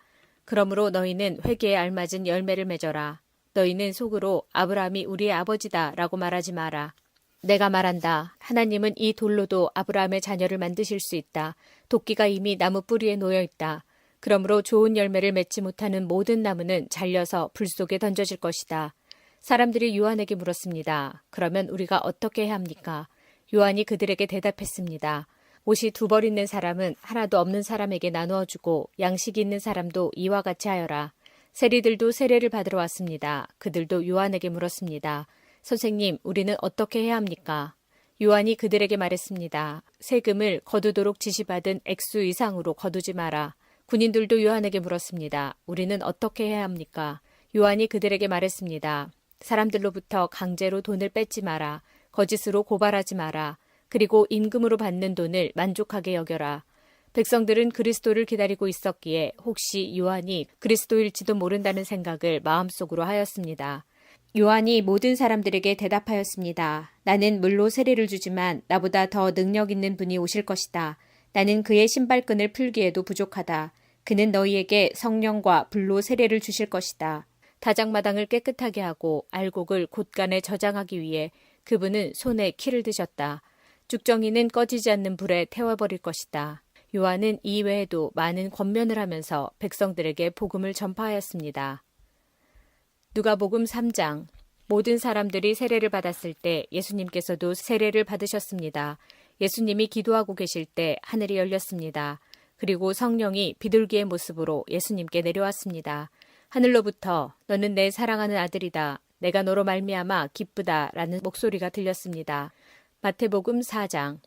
그러므로 너희는 회개에 알맞은 열매를 맺어라. 너희는 속으로 아브라함이 우리의 아버지다 라고 말하지 마라. 내가 말한다. 하나님은 이 돌로도 아브라함의 자녀를 만드실 수 있다. 도끼가 이미 나무 뿌리에 놓여 있다. 그러므로 좋은 열매를 맺지 못하는 모든 나무는 잘려서 불 속에 던져질 것이다. 사람들이 요한에게 물었습니다. 그러면 우리가 어떻게 해야 합니까? 요한이 그들에게 대답했습니다. 옷이 2벌 있는 사람은 하나도 없는 사람에게 나누어 주고 양식이 있는 사람도 이와 같이 하여라. 세리들도 세례를 받으러 왔습니다. 그들도 요한에게 물었습니다. 선생님, 우리는 어떻게 해야 합니까? 요한이 그들에게 말했습니다. 세금을 거두도록 지시받은 액수 이상으로 거두지 마라. 군인들도 요한에게 물었습니다. 우리는 어떻게 해야 합니까? 요한이 그들에게 말했습니다. 사람들로부터 강제로 돈을 뺏지 마라. 거짓으로 고발하지 마라. 그리고 임금으로 받는 돈을 만족하게 여겨라. 백성들은 그리스도를 기다리고 있었기에 혹시 요한이 그리스도일지도 모른다는 생각을 마음속으로 하였습니다. 요한이 모든 사람들에게 대답하였습니다. 나는 물로 세례를 주지만 나보다 더 능력 있는 분이 오실 것이다. 나는 그의 신발끈을 풀기에도 부족하다. 그는 너희에게 성령과 불로 세례를 주실 것이다. 다장마당을 깨끗하게 하고 알곡을 곳간에 저장하기 위해 그분은 손에 키를 드셨다. 죽정이는 꺼지지 않는 불에 태워버릴 것이다. 요한은 이 외에도 많은 권면을 하면서 백성들에게 복음을 전파하였습니다. 누가복음 3장. 모든 사람들이 세례를 받았을 때 예수님께서도 세례를 받으셨습니다. 예수님이 기도하고 계실 때 하늘이 열렸습니다. 그리고 성령이 비둘기의 모습으로 예수님께 내려왔습니다. 하늘로부터 너는 내 사랑하는 아들이다. 내가 너로 말미암아 기쁘다 라는 목소리가 들렸습니다. 마태복음 4장.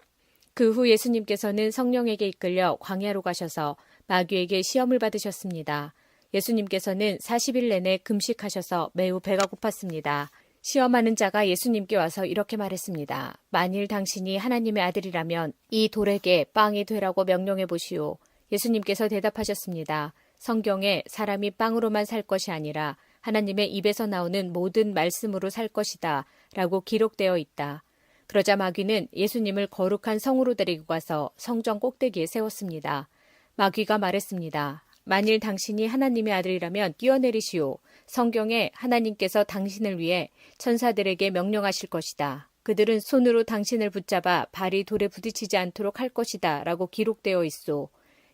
그 후 예수님께서는 성령에게 이끌려 광야로 가셔서 마귀에게 시험을 받으셨습니다. 예수님께서는 40일 내내 금식하셔서 매우 배가 고팠습니다. 시험하는 자가 예수님께 와서 이렇게 말했습니다. 만일 당신이 하나님의 아들이라면 이 돌에게 빵이 되라고 명령해 보시오. 예수님께서 대답하셨습니다. 성경에 사람이 빵으로만 살 것이 아니라 하나님의 입에서 나오는 모든 말씀으로 살 것이다 라고 기록되어 있다. 그러자 마귀는 예수님을 거룩한 성으로 데리고 가서 성전 꼭대기에 세웠습니다. 마귀가 말했습니다. 만일 당신이 하나님의 아들이라면 뛰어내리시오. 성경에 하나님께서 당신을 위해 천사들에게 명령하실 것이다. 그들은 손으로 당신을 붙잡아 발이 돌에 부딪히지 않도록 할 것이다 라고 기록되어 있소.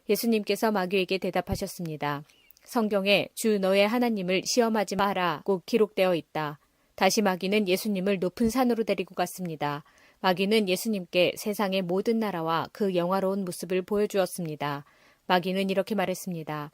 예수님께서 마귀에게 대답하셨습니다. 성경에 주 너의 하나님을 시험하지 마라고 기록되어 있다. 다시 마귀는 예수님을 높은 산으로 데리고 갔습니다. 마귀는 예수님께 세상의 모든 나라와 그 영화로운 모습을 보여주었습니다. 마귀는 이렇게 말했습니다.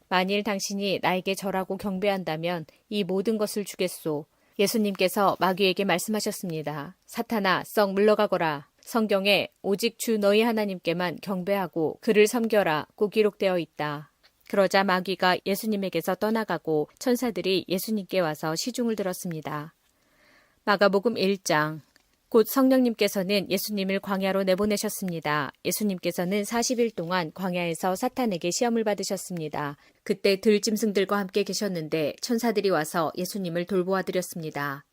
만일 당신이 나에게 절하고 경배한다면 이 모든 것을 주겠소. 예수님께서 마귀에게 말씀하셨습니다. 사탄아, 썩 물러가거라. 성경에 오직 주 너희 하나님께만 경배하고 그를 섬겨라고 기록되어 있다. 그러자 마귀가 예수님에게서 떠나가고 천사들이 예수님께 와서 시중을 들었습니다. 마가복음 1장. 곧 성령님께서는 예수님을 광야로 내보내셨습니다. 예수님께서는 40일 동안 광야에서 사탄에게 시험을 받으셨습니다. 그때 들짐승들과 함께 계셨는데 천사들이 와서 예수님을 돌보아드렸습니다.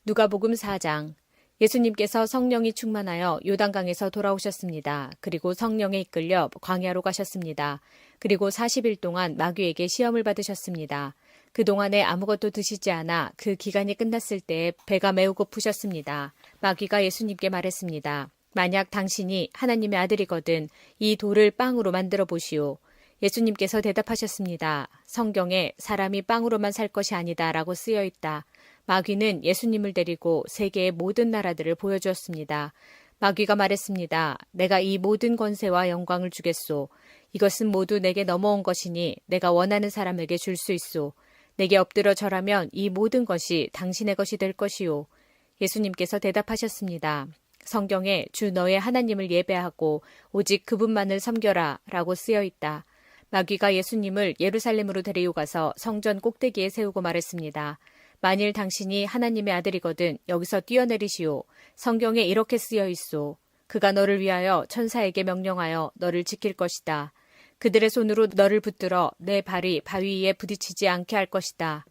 누가복음 4장. 예수님께서 성령이 충만하여 요단강에서 돌아오셨습니다. 그리고 성령에 이끌려 광야로 가셨습니다. 그리고 40일 동안 마귀에게 시험을 받으셨습니다. 그동안에 아무것도 드시지 않아 그 기간이 끝났을 때 배가 매우 고프셨습니다. 마귀가 예수님께 말했습니다. 만약 당신이 하나님의 아들이거든 이 돌을 빵으로 만들어 보시오. 예수님께서 대답하셨습니다. 성경에 사람이 빵으로만 살 것이 아니다 라고 쓰여 있다. 마귀는 예수님을 데리고 세계의 모든 나라들을 보여주었습니다. 마귀가 말했습니다. 내가 이 모든 권세와 영광을 주겠소. 이것은 모두 내게 넘어온 것이니 내가 원하는 사람에게 줄 수 있소. 내게 엎드려 절하면 이 모든 것이 당신의 것이 될 것이요. 예수님께서 대답하셨습니다. 성경에 주 너의 하나님을 예배하고 오직 그분만을 섬겨라 라고 쓰여 있다. 마귀가 예수님을 예루살렘으로 데리고 가서 성전 꼭대기에 세우고 말했습니다. 만일 당신이 하나님의 아들이거든 여기서 뛰어내리시오. 성경에 이렇게 쓰여 있소. 그가 너를 위하여 천사에게 명령하여 너를 지킬 것이다. 그들의 손으로 너를 붙들어 내 발이 바위 위에 부딪히지 않게 할 것이다.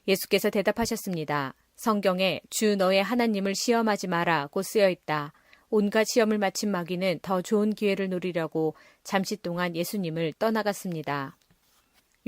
예수께서 대답하셨습니다. 성경에 주 너의 하나님을 시험하지 마라고 쓰여 있다. 온갖 시험을 마친 마귀는 더 좋은 기회를 노리려고 잠시 동안 예수님을 떠나갔습니다.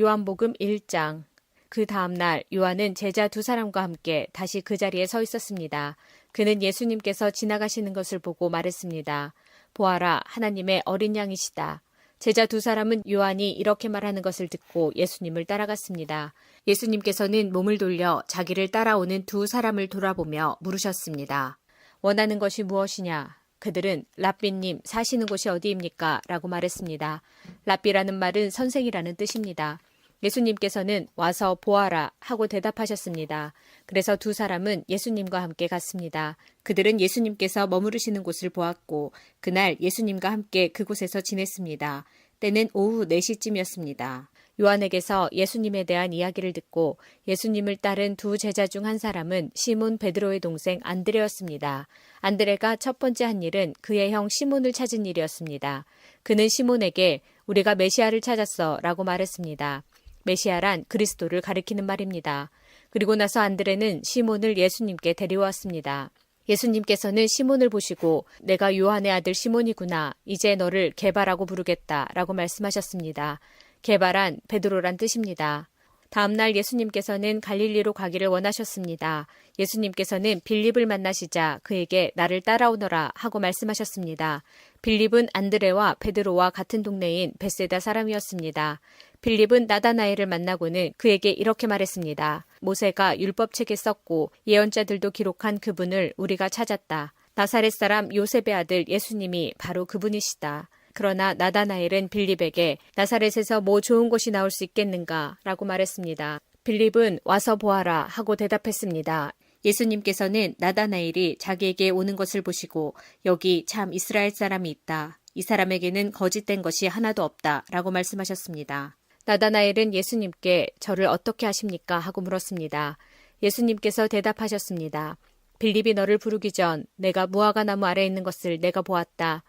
요한복음 1장. 그 다음날 요한은 제자 2사람과 함께 다시 그 자리에 서 있었습니다. 그는 예수님께서 지나가시는 것을 보고 말했습니다. 보아라, 하나님의 어린 양이시다. 제자 2사람은 요한이 이렇게 말하는 것을 듣고 예수님을 따라갔습니다. 예수님께서는 몸을 돌려 자기를 따라오는 2사람을 돌아보며 물으셨습니다. 원하는 것이 무엇이냐? 그들은 랍비님 사시는 곳이 어디입니까? 라고 말했습니다. 랍비라는 말은 선생이라는 뜻입니다. 예수님께서는 와서 보아라 하고 대답하셨습니다. 그래서 2사람은 예수님과 함께 갔습니다. 그들은 예수님께서 머무르시는 곳을 보았고 그날 예수님과 함께 그곳에서 지냈습니다. 때는 오후 4시쯤이었습니다. 요한에게서 예수님에 대한 이야기를 듣고 예수님을 따른 2 제자 중 한 사람은 시몬 베드로의 동생 안드레였습니다. 안드레가 첫 번째 한 일은 그의 형 시몬을 찾은 일이었습니다. 그는 시몬에게 우리가 메시아를 찾았어 라고 말했습니다. 메시아란 그리스도를 가리키는 말입니다. 그리고 나서 안드레는 시몬을 예수님께 데려왔습니다. 예수님께서는 시몬을 보시고 내가 요한의 아들 시몬이구나. 이제 너를 게바라고 부르겠다. 라고 말씀하셨습니다. 게바란 베드로란 뜻입니다. 다음날 예수님께서는 갈릴리로 가기를 원하셨습니다. 예수님께서는 빌립을 만나시자 그에게 나를 따라오너라 하고 말씀하셨습니다. 빌립은 안드레와 베드로와 같은 동네인 벳세다 사람이었습니다. 빌립은 나다나엘을 만나고는 그에게 이렇게 말했습니다. 모세가 율법책에 썼고 예언자들도 기록한 그분을 우리가 찾았다. 나사렛 사람 요셉의 아들 예수님이 바로 그분이시다. 그러나 나다나엘은 빌립에게 나사렛에서 뭐 좋은 것이 나올 수 있겠는가 라고 말했습니다. 빌립은 와서 보아라 하고 대답했습니다. 예수님께서는 나다나엘이 자기에게 오는 것을 보시고 여기 참 이스라엘 사람이 있다. 이 사람에게는 거짓된 것이 하나도 없다 라고 말씀하셨습니다. 나다나엘은 예수님께 저를 어떻게 아십니까? 하고 물었습니다. 예수님께서 대답하셨습니다. 빌립이 너를 부르기 전 내가 무화과 나무 아래에 있는 것을 내가 보았다.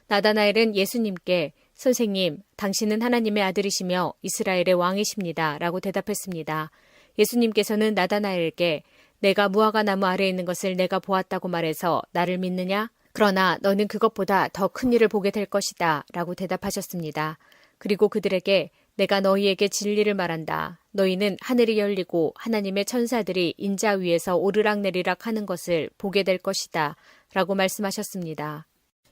나다나엘은 예수님께 선생님, 당신은 하나님의 아들이시며 이스라엘의 왕이십니다. 라고 대답했습니다. 예수님께서는 나다나엘에게 내가 무화과 나무 아래에 있는 것을 내가 보았다고 말해서 나를 믿느냐? 그러나 너는 그것보다 더 큰 일을 보게 될 것이다. 라고 대답하셨습니다. 그리고 그들에게 내가 너희에게 진리를 말한다. 너희는 하늘이 열리고 하나님의 천사들이 인자 위에서 오르락내리락 하는 것을 보게 될 것이다. 라고 말씀하셨습니다.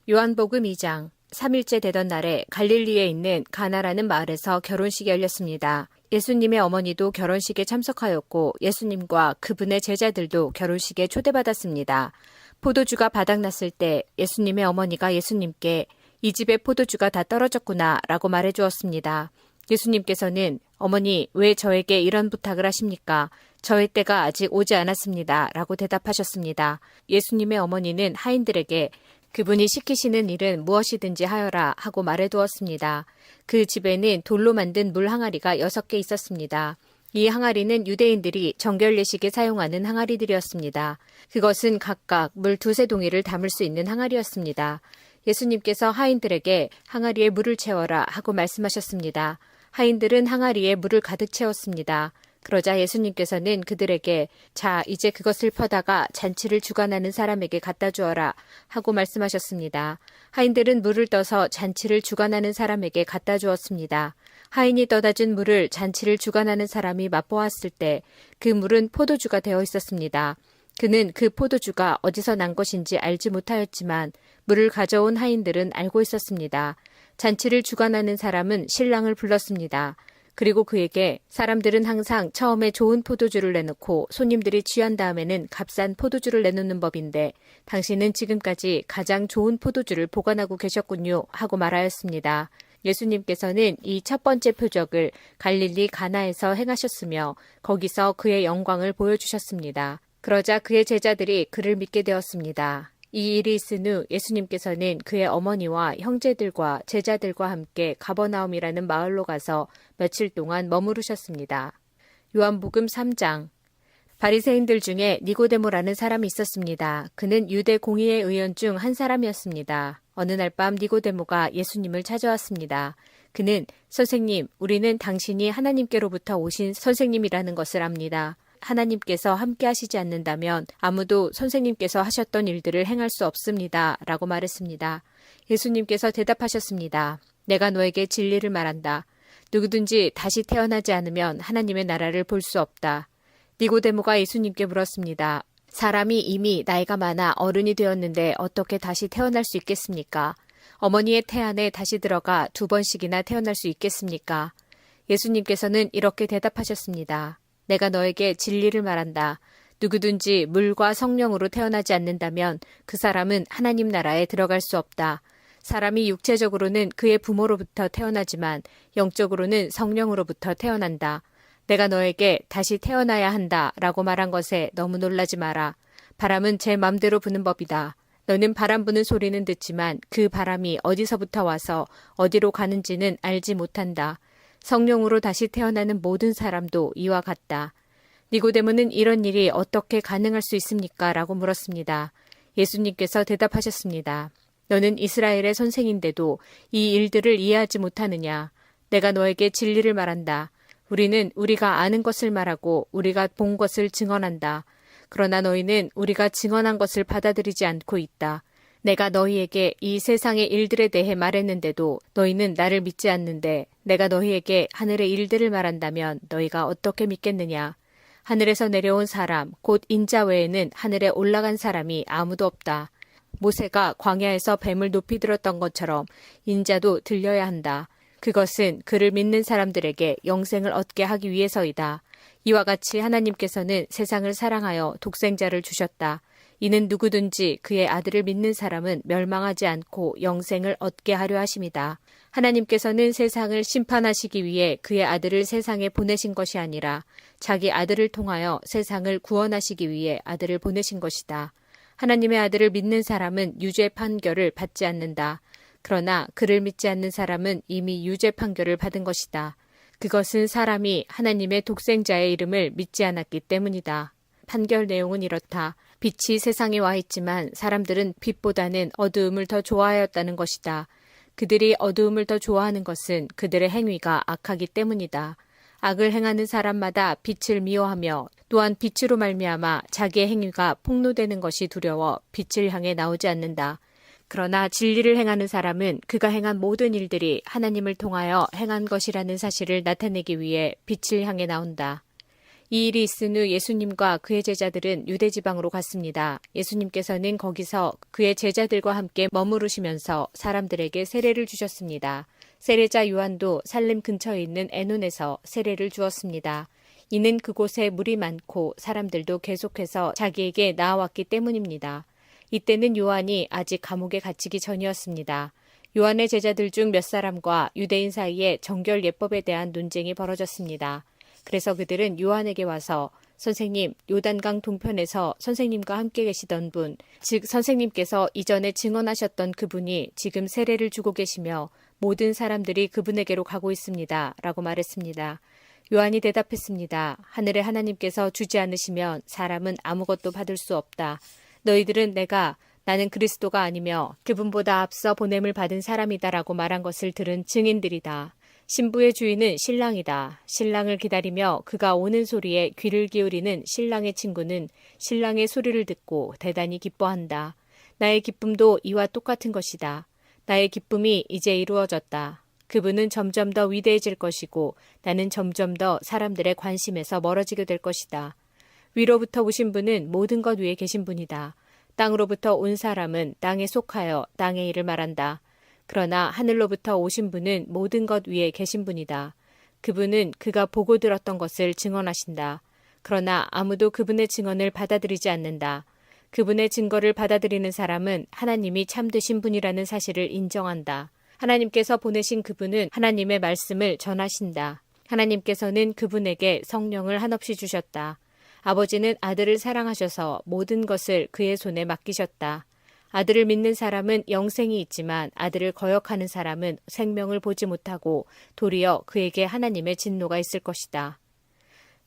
요한복음 2장 3일째 되던 날에 갈릴리에 있는 가나라는 마을에서 결혼식이 열렸습니다. 예수님의 어머니도 결혼식에 참석하였고 예수님과 그분의 제자들도 결혼식에 초대받았습니다. 포도주가 바닥났을 때 예수님의 어머니가 예수님께 이 집에 포도주가 다 떨어졌구나 라고 말해주었습니다. 예수님께서는 어머니 왜 저에게 이런 부탁을 하십니까? 저의 때가 아직 오지 않았습니다. 라고 대답하셨습니다. 예수님의 어머니는 하인들에게 그분이 시키시는 일은 무엇이든지 하여라 하고 말해두었습니다. 그 집에는 돌로 만든 물 항아리가 6개 있었습니다. 이 항아리는 유대인들이 정결 예식에 사용하는 항아리들이었습니다. 그것은 각각 물 2-3동이를 담을 수 있는 항아리였습니다. 예수님께서 하인들에게 항아리에 물을 채워라 하고 말씀하셨습니다. 하인들은 항아리에 물을 가득 채웠습니다. 그러자 예수님께서는 그들에게 자, 이제 그것을 퍼다가 잔치를 주관하는 사람에게 갖다 주어라 하고 말씀하셨습니다. 하인들은 물을 떠서 잔치를 주관하는 사람에게 갖다 주었습니다. 하인이 떠다 준 물을 잔치를 주관하는 사람이 맛보았을 때 그 물은 포도주가 되어 있었습니다. 그는 그 포도주가 어디서 난 것인지 알지 못하였지만 물을 가져온 하인들은 알고 있었습니다. 잔치를 주관하는 사람은 신랑을 불렀습니다. 그리고 그에게 사람들은 항상 처음에 좋은 포도주를 내놓고 손님들이 취한 다음에는 값싼 포도주를 내놓는 법인데 당신은 지금까지 가장 좋은 포도주를 보관하고 계셨군요 하고 말하였습니다. 예수님께서는 이 첫 번째 표적을 갈릴리 가나에서 행하셨으며 거기서 그의 영광을 보여주셨습니다. 그러자 그의 제자들이 그를 믿게 되었습니다. 이 일이 있은 후 예수님께서는 그의 어머니와 형제들과 제자들과 함께 가버나움이라는 마을로 가서 며칠 동안 머무르셨습니다. 요한복음 3장 바리새인들 중에 니고데모라는 사람이 있었습니다. 그는 유대 공의회 의원 중 한 사람이었습니다. 어느 날 밤 니고데모가 예수님을 찾아왔습니다. 그는 선생님, 우리는 당신이 하나님께로부터 오신 선생님이라는 것을 압니다. 하나님께서 함께 하시지 않는다면 아무도 선생님께서 하셨던 일들을 행할 수 없습니다. 라고 말했습니다. 예수님께서 대답하셨습니다. 내가 너에게 진리를 말한다. 누구든지 다시 태어나지 않으면 하나님의 나라를 볼 수 없다. 니고데모가 예수님께 물었습니다. 사람이 이미 나이가 많아 어른이 되었는데 어떻게 다시 태어날 수 있겠습니까? 어머니의 태 안에 다시 들어가 2번씩이나 태어날 수 있겠습니까? 예수님께서는 이렇게 대답하셨습니다. 내가 너에게 진리를 말한다. 누구든지 물과 성령으로 태어나지 않는다면 그 사람은 하나님 나라에 들어갈 수 없다. 사람이 육체적으로는 그의 부모로부터 태어나지만 영적으로는 성령으로부터 태어난다. 내가 너에게 다시 태어나야 한다 라고 말한 것에 너무 놀라지 마라. 바람은 제 맘대로 부는 법이다. 너는 바람 부는 소리는 듣지만 그 바람이 어디서부터 와서 어디로 가는지는 알지 못한다. 성령으로 다시 태어나는 모든 사람도 이와 같다. 니고데모는 이런 일이 어떻게 가능할 수 있습니까? 라고 물었습니다. 예수님께서 대답하셨습니다. 너는 이스라엘의 선생인데도 이 일들을 이해하지 못하느냐? 내가 너에게 진리를 말한다. 우리는 우리가 아는 것을 말하고 우리가 본 것을 증언한다. 그러나 너희는 우리가 증언한 것을 받아들이지 않고 있다. 내가 너희에게 이 세상의 일들에 대해 말했는데도 너희는 나를 믿지 않는데 내가 너희에게 하늘의 일들을 말한다면 너희가 어떻게 믿겠느냐. 하늘에서 내려온 사람, 곧 인자 외에는 하늘에 올라간 사람이 아무도 없다. 모세가 광야에서 뱀을 높이 들었던 것처럼 인자도 들려야 한다. 그것은 그를 믿는 사람들에게 영생을 얻게 하기 위해서이다. 이와 같이 하나님께서는 세상을 사랑하여 독생자를 주셨다. 이는 누구든지 그의 아들을 믿는 사람은 멸망하지 않고 영생을 얻게 하려 하심이다. 하나님께서는 세상을 심판하시기 위해 그의 아들을 세상에 보내신 것이 아니라 자기 아들을 통하여 세상을 구원하시기 위해 아들을 보내신 것이다. 하나님의 아들을 믿는 사람은 유죄 판결을 받지 않는다. 그러나 그를 믿지 않는 사람은 이미 유죄 판결을 받은 것이다. 그것은 사람이 하나님의 독생자의 이름을 믿지 않았기 때문이다. 판결 내용은 이렇다. 빛이 세상에 와 있지만 사람들은 빛보다는 어두움을 더 좋아하였다는 것이다. 그들이 어두움을 더 좋아하는 것은 그들의 행위가 악하기 때문이다. 악을 행하는 사람마다 빛을 미워하며 또한 빛으로 말미암아 자기의 행위가 폭로되는 것이 두려워 빛을 향해 나오지 않는다. 그러나 진리를 행하는 사람은 그가 행한 모든 일들이 하나님을 통하여 행한 것이라는 사실을 나타내기 위해 빛을 향해 나온다. 이 일이 있은 후 예수님과 그의 제자들은 유대지방으로 갔습니다. 예수님께서는 거기서 그의 제자들과 함께 머무르시면서 사람들에게 세례를 주셨습니다. 세례자 요한도 살림 근처에 있는 에논에서 세례를 주었습니다. 이는 그곳에 물이 많고 사람들도 계속해서 자기에게 나아왔기 때문입니다. 이때는 요한이 아직 감옥에 갇히기 전이었습니다. 요한의 제자들 중 몇 사람과 유대인 사이에 정결 예법에 대한 논쟁이 벌어졌습니다. 그래서 그들은 요한에게 와서 선생님, 요단강 동편에서 선생님과 함께 계시던 분, 즉 선생님께서 이전에 증언하셨던 그분이 지금 세례를 주고 계시며 모든 사람들이 그분에게로 가고 있습니다. 라고 말했습니다. 요한이 대답했습니다. 하늘의 하나님께서 주지 않으시면 사람은 아무것도 받을 수 없다. 너희들은 나는 그리스도가 아니며 그분보다 앞서 보냄을 받은 사람이다라고 말한 것을 들은 증인들이다. 신부의 주인은 신랑이다. 신랑을 기다리며 그가 오는 소리에 귀를 기울이는 신랑의 친구는 신랑의 소리를 듣고 대단히 기뻐한다. 나의 기쁨도 이와 똑같은 것이다. 나의 기쁨이 이제 이루어졌다. 그분은 점점 더 위대해질 것이고 나는 점점 더 사람들의 관심에서 멀어지게 될 것이다. 위로부터 오신 분은 모든 것 위에 계신 분이다. 땅으로부터 온 사람은 땅에 속하여 땅의 일을 말한다. 그러나 하늘로부터 오신 분은 모든 것 위에 계신 분이다. 그분은 그가 보고 들었던 것을 증언하신다. 그러나 아무도 그분의 증언을 받아들이지 않는다. 그분의 증거를 받아들이는 사람은 하나님이 참되신 분이라는 사실을 인정한다. 하나님께서 보내신 그분은 하나님의 말씀을 전하신다. 하나님께서는 그분에게 성령을 한없이 주셨다. 아버지는 아들을 사랑하셔서 모든 것을 그의 손에 맡기셨다. 아들을 믿는 사람은 영생이 있지만 아들을 거역하는 사람은 생명을 보지 못하고 도리어 그에게 하나님의 진노가 있을 것이다.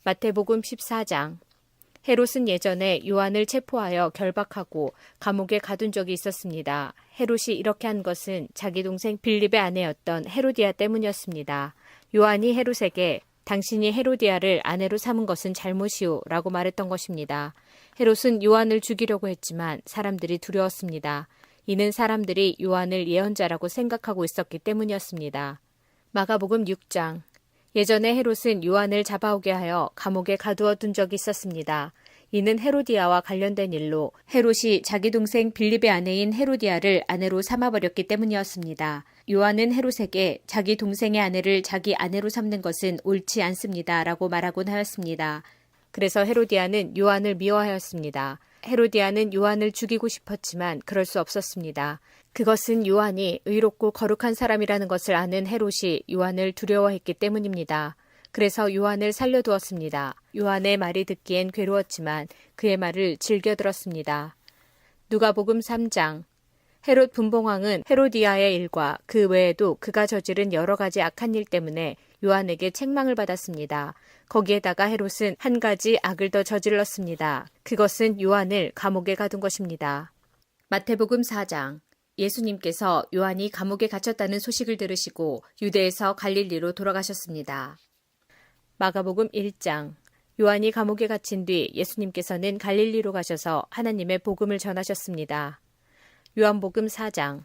마태복음 14장. 헤롯은 예전에 요한을 체포하여 결박하고 감옥에 가둔 적이 있었습니다. 헤롯이 이렇게 한 것은 자기 동생 빌립의 아내였던 헤로디아 때문이었습니다. 요한이 헤롯에게 당신이 헤로디아를 아내로 삼은 것은 잘못이오 라고 말했던 것입니다. 헤롯은 요한을 죽이려고 했지만 사람들이 두려웠습니다. 이는 사람들이 요한을 예언자라고 생각하고 있었기 때문이었습니다. 마가복음 6장. 예전에 헤롯은 요한을 잡아오게 하여 감옥에 가두어 둔 적이 있었습니다. 이는 헤로디아와 관련된 일로 헤롯이 자기 동생 빌립의 아내인 헤로디아를 아내로 삼아버렸기 때문이었습니다. 요한은 헤롯에게 자기 동생의 아내를 자기 아내로 삼는 것은 옳지 않습니다. 라고 말하곤 하였습니다. 그래서 헤로디아는 요한을 미워하였습니다. 헤로디아는 요한을 죽이고 싶었지만 그럴 수 없었습니다. 그것은 요한이 의롭고 거룩한 사람이라는 것을 아는 헤롯이 요한을 두려워했기 때문입니다. 그래서 요한을 살려두었습니다. 요한의 말이 듣기엔 괴로웠지만 그의 말을 즐겨 들었습니다. 누가복음 3장. 헤롯 분봉왕은 헤로디아의 일과 그 외에도 그가 저지른 여러 가지 악한 일 때문에 요한에게 책망을 받았습니다. 거기에다가 헤롯은 한 가지 악을 더 저질렀습니다. 그것은 요한을 감옥에 가둔 것입니다. 마태복음 4장. 예수님께서 요한이 감옥에 갇혔다는 소식을 들으시고 유대에서 갈릴리로 돌아가셨습니다. 마가복음 1장. 요한이 감옥에 갇힌 뒤 예수님께서는 갈릴리로 가셔서 하나님의 복음을 전하셨습니다. 요한복음 4장.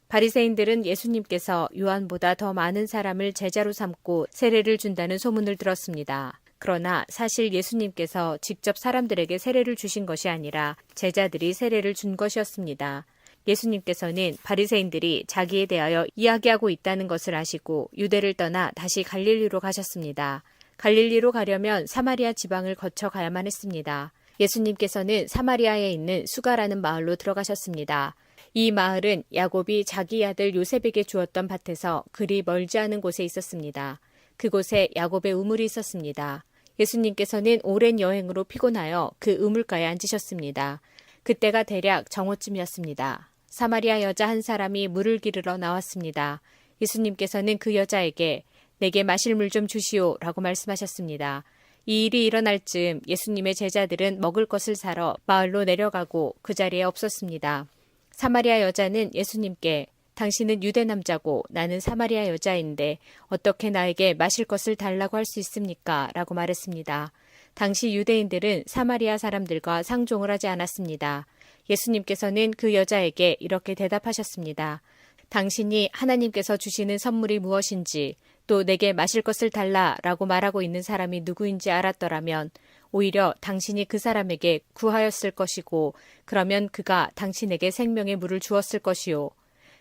바리새인들은 예수님께서 요한보다 더 많은 사람을 제자로 삼고 세례를 준다는 소문을 들었습니다. 그러나 사실 예수님께서 직접 사람들에게 세례를 주신 것이 아니라 제자들이 세례를 준 것이었습니다. 예수님께서는 바리새인들이 자기에 대하여 이야기하고 있다는 것을 아시고 유대를 떠나 다시 갈릴리로 가셨습니다. 갈릴리로 가려면 사마리아 지방을 거쳐 가야만 했습니다. 예수님께서는 사마리아에 있는 수가라는 마을로 들어가셨습니다. 이 마을은 야곱이 자기 아들 요셉에게 주었던 밭에서 그리 멀지 않은 곳에 있었습니다. 그곳에 야곱의 우물이 있었습니다. 예수님께서는 오랜 여행으로 피곤하여 그 우물가에 앉으셨습니다. 그때가 대략 정오쯤이었습니다. 사마리아 여자 한 사람이 물을 기르러 나왔습니다. 예수님께서는 그 여자에게 내게 마실 물 좀 주시오 라고 말씀하셨습니다. 이 일이 일어날 즈음 예수님의 제자들은 먹을 것을 사러 마을로 내려가고 그 자리에 없었습니다. 사마리아 여자는 예수님께 당신은 유대 남자고 나는 사마리아 여자인데 어떻게 나에게 마실 것을 달라고 할 수 있습니까? 라고 말했습니다. 당시 유대인들은 사마리아 사람들과 상종을 하지 않았습니다. 예수님께서는 그 여자에게 이렇게 대답하셨습니다. 당신이 하나님께서 주시는 선물이 무엇인지 또 내게 마실 것을 달라라고 말하고 있는 사람이 누구인지 알았더라면 오히려 당신이 그 사람에게 구하였을 것이고 그러면 그가 당신에게 생명의 물을 주었을 것이요.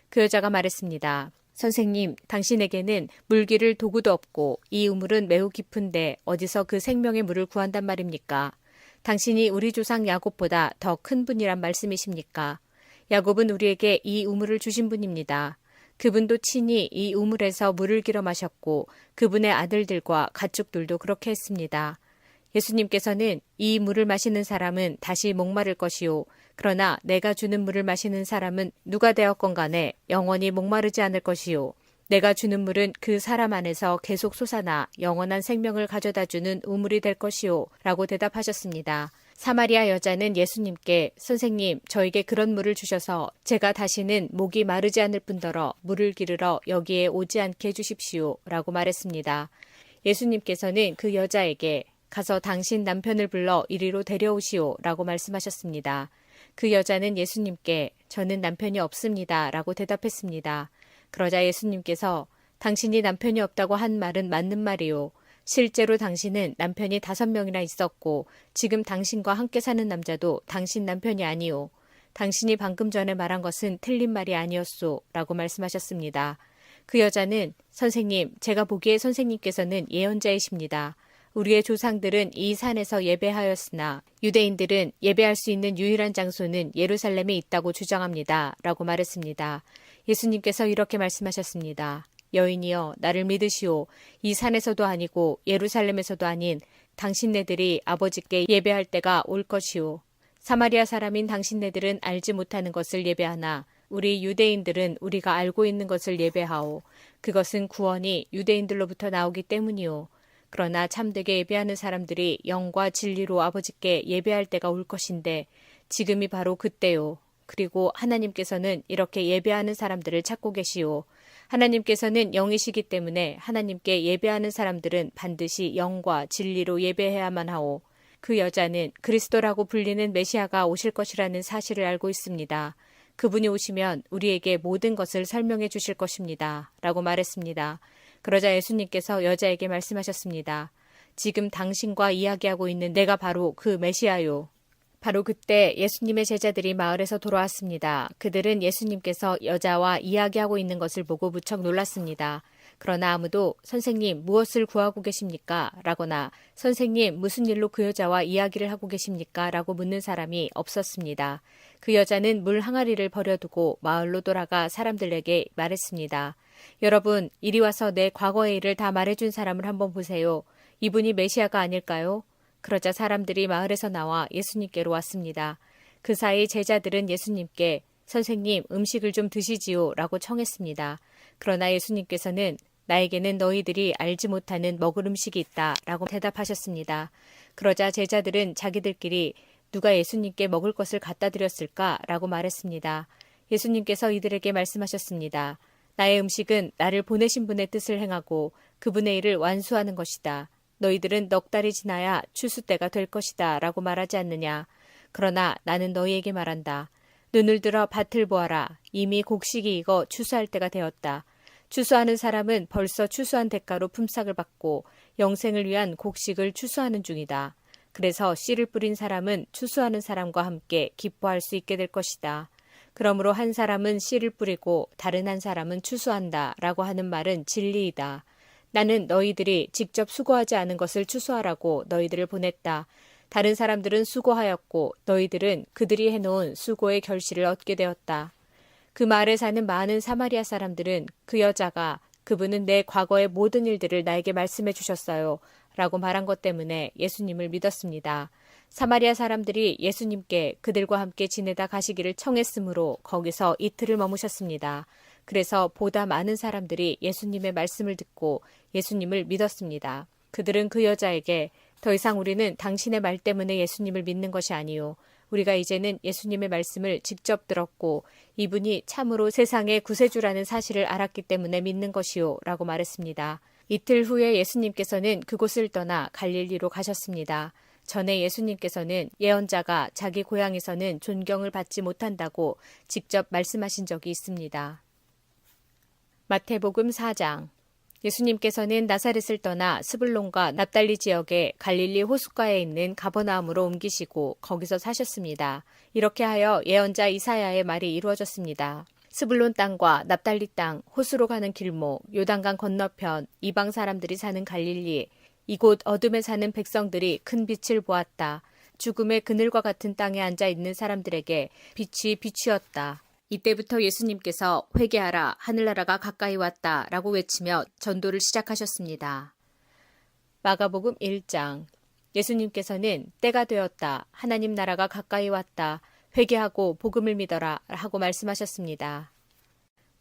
그 여자가 말했습니다. 선생님, 당신에게는 물기를 도구도 없고 이 우물은 매우 깊은데 어디서 그 생명의 물을 구한단 말입니까? 당신이 우리 조상 야곱보다 더 큰 분이란 말씀이십니까? 야곱은 우리에게 이 우물을 주신 분입니다. 그분도 친히 이 우물에서 물을 길어 마셨고 그분의 아들들과 가축들도 그렇게 했습니다. 예수님께서는 이 물을 마시는 사람은 다시 목마를 것이요. 그러나 내가 주는 물을 마시는 사람은 누가 되었건 간에 영원히 목마르지 않을 것이요. 내가 주는 물은 그 사람 안에서 계속 솟아나 영원한 생명을 가져다주는 우물이 될 것이요. 라고 대답하셨습니다. 사마리아 여자는 예수님께 선생님, 저에게 그런 물을 주셔서 제가 다시는 목이 마르지 않을 뿐더러 물을 기르러 여기에 오지 않게 해주십시오. 라고 말했습니다. 예수님께서는 그 여자에게 가서 당신 남편을 불러 이리로 데려오시오. 라고 말씀하셨습니다. 그 여자는 예수님께 저는 남편이 없습니다. 라고 대답했습니다. 그러자 예수님께서 당신이 남편이 없다고 한 말은 맞는 말이요. 실제로 당신은 남편이 5명이나 있었고 지금 당신과 함께 사는 남자도 당신 남편이 아니오. 당신이 방금 전에 말한 것은 틀린 말이 아니었소. 라고 말씀하셨습니다. 그 여자는 선생님, 제가 보기에 선생님께서는 예언자이십니다. 우리의 조상들은 이 산에서 예배하였으나 유대인들은 예배할 수 있는 유일한 장소는 예루살렘에 있다고 주장합니다. 라고 말했습니다. 예수님께서 이렇게 말씀하셨습니다. 여인이여 나를 믿으시오. 이 산에서도 아니고 예루살렘에서도 아닌 당신네들이 아버지께 예배할 때가 올 것이오. 사마리아 사람인 당신네들은 알지 못하는 것을 예배하나 우리 유대인들은 우리가 알고 있는 것을 예배하오. 그것은 구원이 유대인들로부터 나오기 때문이오. 그러나 참되게 예배하는 사람들이 영과 진리로 아버지께 예배할 때가 올 것인데 지금이 바로 그때요. 그리고 하나님께서는 이렇게 예배하는 사람들을 찾고 계시오. 하나님께서는 영이시기 때문에 하나님께 예배하는 사람들은 반드시 영과 진리로 예배해야만 하오. 그 여자는 그리스도라고 불리는 메시아가 오실 것이라는 사실을 알고 있습니다. 그분이 오시면 우리에게 모든 것을 설명해 주실 것입니다. 라고 말했습니다. 그러자 예수님께서 여자에게 말씀하셨습니다. 지금 당신과 이야기하고 있는 내가 바로 그 메시아요. 바로 그때 예수님의 제자들이 마을에서 돌아왔습니다. 그들은 예수님께서 여자와 이야기하고 있는 것을 보고 무척 놀랐습니다. 그러나 아무도 선생님 무엇을 구하고 계십니까? 라거나 선생님 무슨 일로 그 여자와 이야기를 하고 계십니까? 라고 묻는 사람이 없었습니다. 그 여자는 물 항아리를 버려두고 마을로 돌아가 사람들에게 말했습니다. 여러분, 이리 와서 내 과거의 일을 다 말해준 사람을 한번 보세요. 이분이 메시아가 아닐까요? 그러자 사람들이 마을에서 나와 예수님께로 왔습니다. 그 사이 제자들은 예수님께 선생님 음식을 좀 드시지요 라고 청했습니다. 그러나 예수님께서는 나에게는 너희들이 알지 못하는 먹을 음식이 있다 라고 대답하셨습니다. 그러자 제자들은 자기들끼리 누가 예수님께 먹을 것을 갖다 드렸을까 라고 말했습니다. 예수님께서 이들에게 말씀하셨습니다. 나의 음식은 나를 보내신 분의 뜻을 행하고 그분의 일을 완수하는 것이다. 너희들은 넉 달이 지나야 추수 때가 될 것이다 라고 말하지 않느냐. 그러나 나는 너희에게 말한다. 눈을 들어 밭을 보아라. 이미 곡식이 익어 추수할 때가 되었다. 추수하는 사람은 벌써 추수한 대가로 품삯을 받고 영생을 위한 곡식을 추수하는 중이다. 그래서 씨를 뿌린 사람은 추수하는 사람과 함께 기뻐할 수 있게 될 것이다. 그러므로 한 사람은 씨를 뿌리고 다른 한 사람은 추수한다 라고 하는 말은 진리이다. 나는 너희들이 직접 수고하지 않은 것을 추수하라고 너희들을 보냈다. 다른 사람들은 수고하였고 너희들은 그들이 해놓은 수고의 결실을 얻게 되었다. 그 마을에 사는 많은 사마리아 사람들은 그 여자가 그분은 내 과거의 모든 일들을 나에게 말씀해 주셨어요 라고 말한 것 때문에 예수님을 믿었습니다. 사마리아 사람들이 예수님께 그들과 함께 지내다 가시기를 청했으므로 거기서 이틀을 머무셨습니다. 그래서 보다 많은 사람들이 예수님의 말씀을 듣고 예수님을 믿었습니다. 그들은 그 여자에게 더 이상 우리는 당신의 말 때문에 예수님을 믿는 것이 아니요. 우리가 이제는 예수님의 말씀을 직접 들었고 이분이 참으로 세상의 구세주라는 사실을 알았기 때문에 믿는 것이요. 라고 말했습니다. 이틀 후에 예수님께서는 그곳을 떠나 갈릴리로 가셨습니다. 전에 예수님께서는 예언자가 자기 고향에서는 존경을 받지 못한다고 직접 말씀하신 적이 있습니다. 마태복음 4장. 예수님께서는 나사렛을 떠나 스불론과 납달리 지역의 갈릴리 호숫가에 있는 가버나움으로 옮기시고 거기서 사셨습니다. 이렇게 하여 예언자 이사야의 말이 이루어졌습니다. 스불론 땅과 납달리 땅, 호수로 가는 길목, 요단강 건너편, 이방 사람들이 사는 갈릴리, 이곳 어둠에 사는 백성들이 큰 빛을 보았다. 죽음의 그늘과 같은 땅에 앉아 있는 사람들에게 빛이 비추었다. 이때부터 예수님께서 회개하라, 하늘나라가 가까이 왔다 라고 외치며 전도를 시작하셨습니다. 마가복음 1장. 예수님께서는 때가 되었다, 하나님 나라가 가까이 왔다, 회개하고 복음을 믿어라 하고 말씀하셨습니다.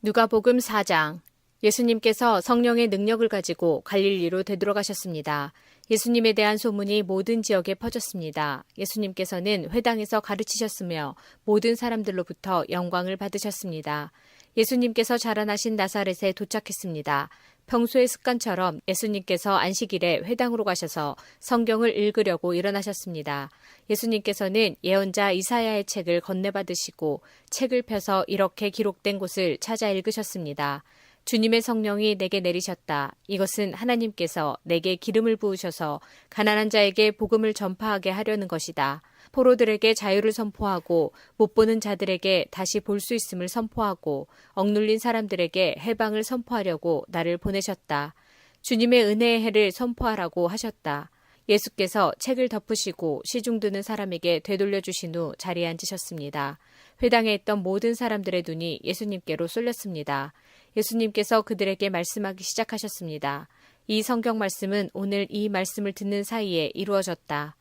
누가복음 4장. 예수님께서 성령의 능력을 가지고 갈릴리로 되돌아가셨습니다. 예수님에 대한 소문이 모든 지역에 퍼졌습니다. 예수님께서는 회당에서 가르치셨으며 모든 사람들로부터 영광을 받으셨습니다. 예수님께서 자라나신 나사렛에 도착했습니다. 평소의 습관처럼 예수님께서 안식일에 회당으로 가셔서 성경을 읽으려고 일어나셨습니다. 예수님께서는 예언자 이사야의 책을 건네받으시고 책을 펴서 이렇게 기록된 곳을 찾아 읽으셨습니다. 주님의 성령이 내게 내리셨다. 이것은 하나님께서 내게 기름을 부으셔서 가난한 자에게 복음을 전파하게 하려는 것이다. 포로들에게 자유를 선포하고 못 보는 자들에게 다시 볼 수 있음을 선포하고 억눌린 사람들에게 해방을 선포하려고 나를 보내셨다. 주님의 은혜의 해를 선포하라고 하셨다. 예수께서 책을 덮으시고 시중 드는 사람에게 되돌려 주신 후 자리에 앉으셨습니다. 회당에 있던 모든 사람들의 눈이 예수님께로 쏠렸습니다. 예수님께서 그들에게 말씀하기 시작하셨습니다. 이 성경 말씀은 오늘 이 말씀을 듣는 사이에 이루어졌다.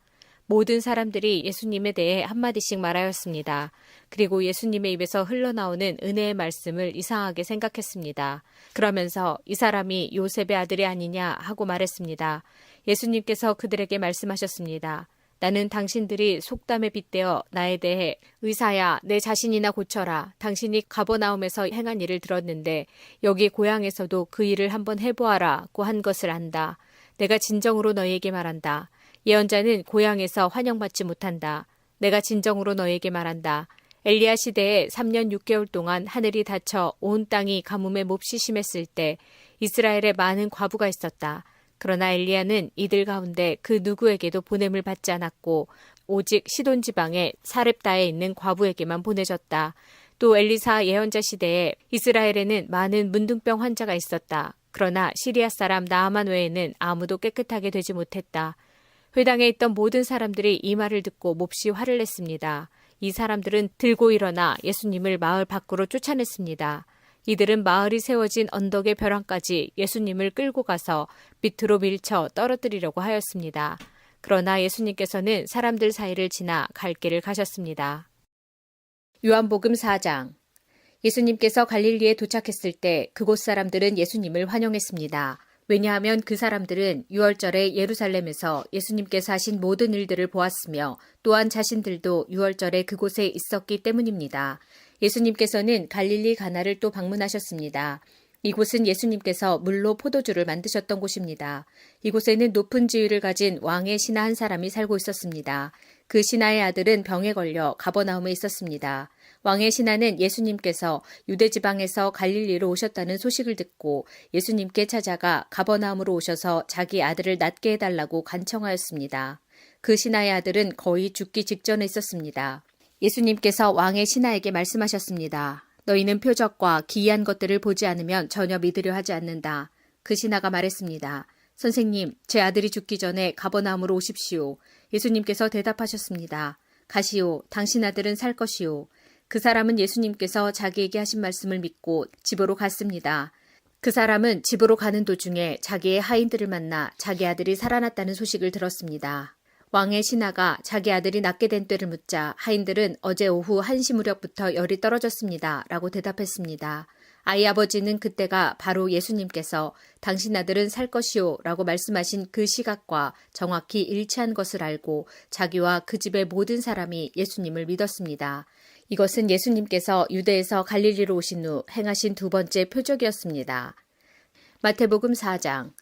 모든 사람들이 예수님에 대해 한마디씩 말하였습니다. 그리고 예수님의 입에서 흘러나오는 은혜의 말씀을 이상하게 생각했습니다. 그러면서 이 사람이 요셉의 아들이 아니냐 하고 말했습니다. 예수님께서 그들에게 말씀하셨습니다. 나는 당신들이 속담에 빗대어 나에 대해 의사야 내 자신이나 고쳐라. 당신이 가버나움에서 행한 일을 들었는데 여기 고향에서도 그 일을 한번 해보아라고 한 것을 안다. 내가 진정으로 너희에게 말한다. 예언자는 고향에서 환영받지 못한다. 내가 진정으로 너희에게 말한다. 엘리야 시대에 3년 6개월 동안 하늘이 닫혀 온 땅이 가뭄에 몹시 심했을 때 이스라엘에 많은 과부가 있었다. 그러나 엘리야는 이들 가운데 그 누구에게도 보냄을 받지 않았고 오직 시돈 지방의 사렙다에 있는 과부에게만 보내졌다. 또 엘리사 예언자 시대에 이스라엘에는 많은 문둥병 환자가 있었다. 그러나 시리아 사람 나아만 외에는 아무도 깨끗하게 되지 못했다. 회당에 있던 모든 사람들이 이 말을 듣고 몹시 화를 냈습니다. 이 사람들은 들고 일어나 예수님을 마을 밖으로 쫓아냈습니다. 이들은 마을이 세워진 언덕의 벼랑까지 예수님을 끌고 가서 밑으로 밀쳐 떨어뜨리려고 하였습니다. 그러나 예수님께서는 사람들 사이를 지나 갈 길을 가셨습니다. 요한복음 4장. 예수님께서 갈릴리에 도착했을 때 그곳 사람들은 예수님을 환영했습니다. 왜냐하면 그 사람들은 유월절에 예루살렘에서 예수님께서 하신 모든 일들을 보았으며 또한 자신들도 유월절에 그곳에 있었기 때문입니다. 예수님께서는 갈릴리 가나를 또 방문하셨습니다. 이곳은 예수님께서 물로 포도주를 만드셨던 곳입니다. 이곳에는 높은 지위를 가진 왕의 신하 한 사람이 살고 있었습니다. 그 신하의 아들은 병에 걸려 가버나움에 있었습니다. 왕의 신하는 예수님께서 유대 지방에서 갈릴리로 오셨다는 소식을 듣고 예수님께 찾아가 가버나움으로 오셔서 자기 아들을 낫게 해달라고 간청하였습니다. 그 신하의 아들은 거의 죽기 직전에 있었습니다. 예수님께서 왕의 신하에게 말씀하셨습니다. 너희는 표적과 기이한 것들을 보지 않으면 전혀 믿으려 하지 않는다. 그 신하가 말했습니다. 선생님, 제 아들이 죽기 전에 가버나움으로 오십시오. 예수님께서 대답하셨습니다. 가시오, 당신 아들은 살 것이오. 그 사람은 예수님께서 자기에게 하신 말씀을 믿고 집으로 갔습니다. 그 사람은 집으로 가는 도중에 자기의 하인들을 만나 자기 아들이 살아났다는 소식을 들었습니다. 왕의 신하가 자기 아들이 낫게 된 때를 묻자 하인들은 어제 오후 1시 무렵부터 열이 떨어졌습니다. 라고 대답했습니다. 아이 아버지는 그때가 바로 예수님께서 당신 아들은 살 것이요 라고 말씀하신 그 시각과 정확히 일치한 것을 알고 자기와 그 집의 모든 사람이 예수님을 믿었습니다. 이것은 예수님께서 유대에서 갈릴리로 오신 후 행하신 두 번째 표적이었습니다. 마태복음 4장.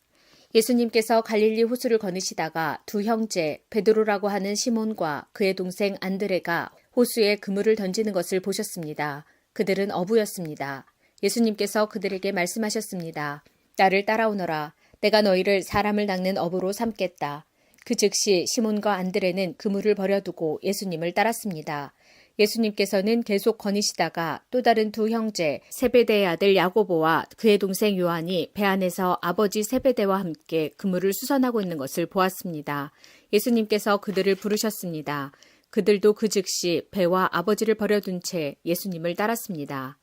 예수님께서 갈릴리 호수를 거니시다가 두 형제 베드로라고 하는 시몬과 그의 동생 안드레가 호수에 그물을 던지는 것을 보셨습니다. 그들은 어부였습니다. 예수님께서 그들에게 말씀하셨습니다. 나를 따라오너라. 내가 너희를 사람을 낚는 어부로 삼겠다. 그 즉시 시몬과 안드레는 그물을 버려두고 예수님을 따랐습니다. 예수님께서는 계속 거니시다가 또 다른 두 형제 세베대의 아들 야고보와 그의 동생 요한이 배 안에서 아버지 세베대와 함께 그물을 수선하고 있는 것을 보았습니다. 예수님께서 그들을 부르셨습니다. 그들도 그 즉시 배와 아버지를 버려둔 채 예수님을 따랐습니다.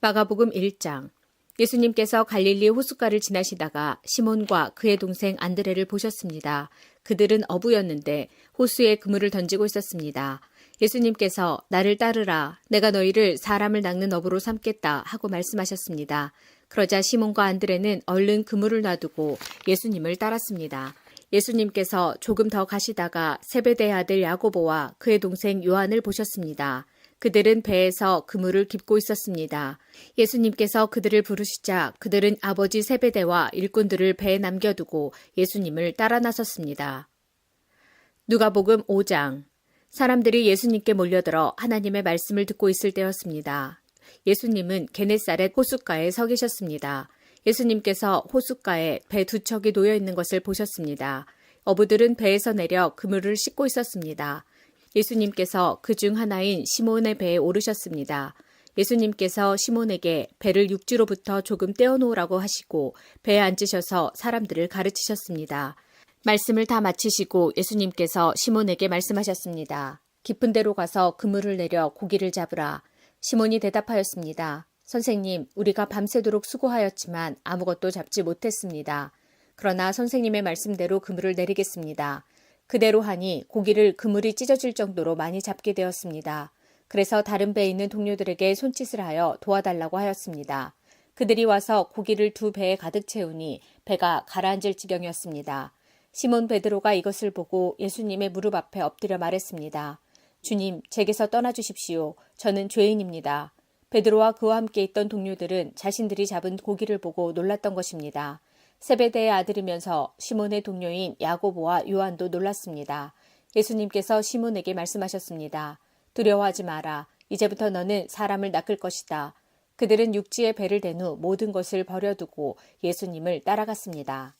마가복음 1장. 예수님께서 갈릴리 호숫가를 지나시다가 시몬과 그의 동생 안드레를 보셨습니다. 그들은 어부였는데 호수에 그물을 던지고 있었습니다. 예수님께서 나를 따르라. 내가 너희를 사람을 낚는 어부로 삼겠다 하고 말씀하셨습니다. 그러자 시몬과 안드레는 얼른 그물을 놔두고 예수님을 따랐습니다. 예수님께서 조금 더 가시다가 세베대의 아들 야고보와 그의 동생 요한을 보셨습니다. 그들은 배에서 그물을 깁고 있었습니다. 예수님께서 그들을 부르시자 그들은 아버지 세베대와 일꾼들을 배에 남겨두고 예수님을 따라 나섰습니다. 누가복음 5장. 사람들이 예수님께 몰려들어 하나님의 말씀을 듣고 있을 때였습니다. 예수님은 게네사렛 호숫가에 서 계셨습니다. 예수님께서 호숫가에 배 두 척이 놓여 있는 것을 보셨습니다. 어부들은 배에서 내려 그물을 싣고 있었습니다. 예수님께서 그중 하나인 시몬의 배에 오르셨습니다. 예수님께서 시몬에게 배를 육지로부터 조금 떼어놓으라고 하시고 배에 앉으셔서 사람들을 가르치셨습니다. 말씀을 다 마치시고 예수님께서 시몬에게 말씀하셨습니다. 깊은 데로 가서 그물을 내려 고기를 잡으라. 시몬이 대답하였습니다. 선생님, 우리가 밤새도록 수고하였지만 아무것도 잡지 못했습니다. 그러나 선생님의 말씀대로 그물을 내리겠습니다. 그대로 하니 고기를 그물이 찢어질 정도로 많이 잡게 되었습니다. 그래서 다른 배에 있는 동료들에게 손짓을 하여 도와달라고 하였습니다. 그들이 와서 고기를 두 배에 가득 채우니 배가 가라앉을 지경이었습니다. 시몬 베드로가 이것을 보고 예수님의 무릎 앞에 엎드려 말했습니다. 주님, 제게서 떠나주십시오. 저는 죄인입니다. 베드로와 그와 함께 있던 동료들은 자신들이 잡은 고기를 보고 놀랐던 것입니다. 세베대의 아들이면서 시몬의 동료인 야고보와 요한도 놀랐습니다. 예수님께서 시몬에게 말씀하셨습니다. 두려워하지 마라. 이제부터 너는 사람을 낚을 것이다. 그들은 육지에 배를 댄 후 모든 것을 버려두고 예수님을 따라갔습니다.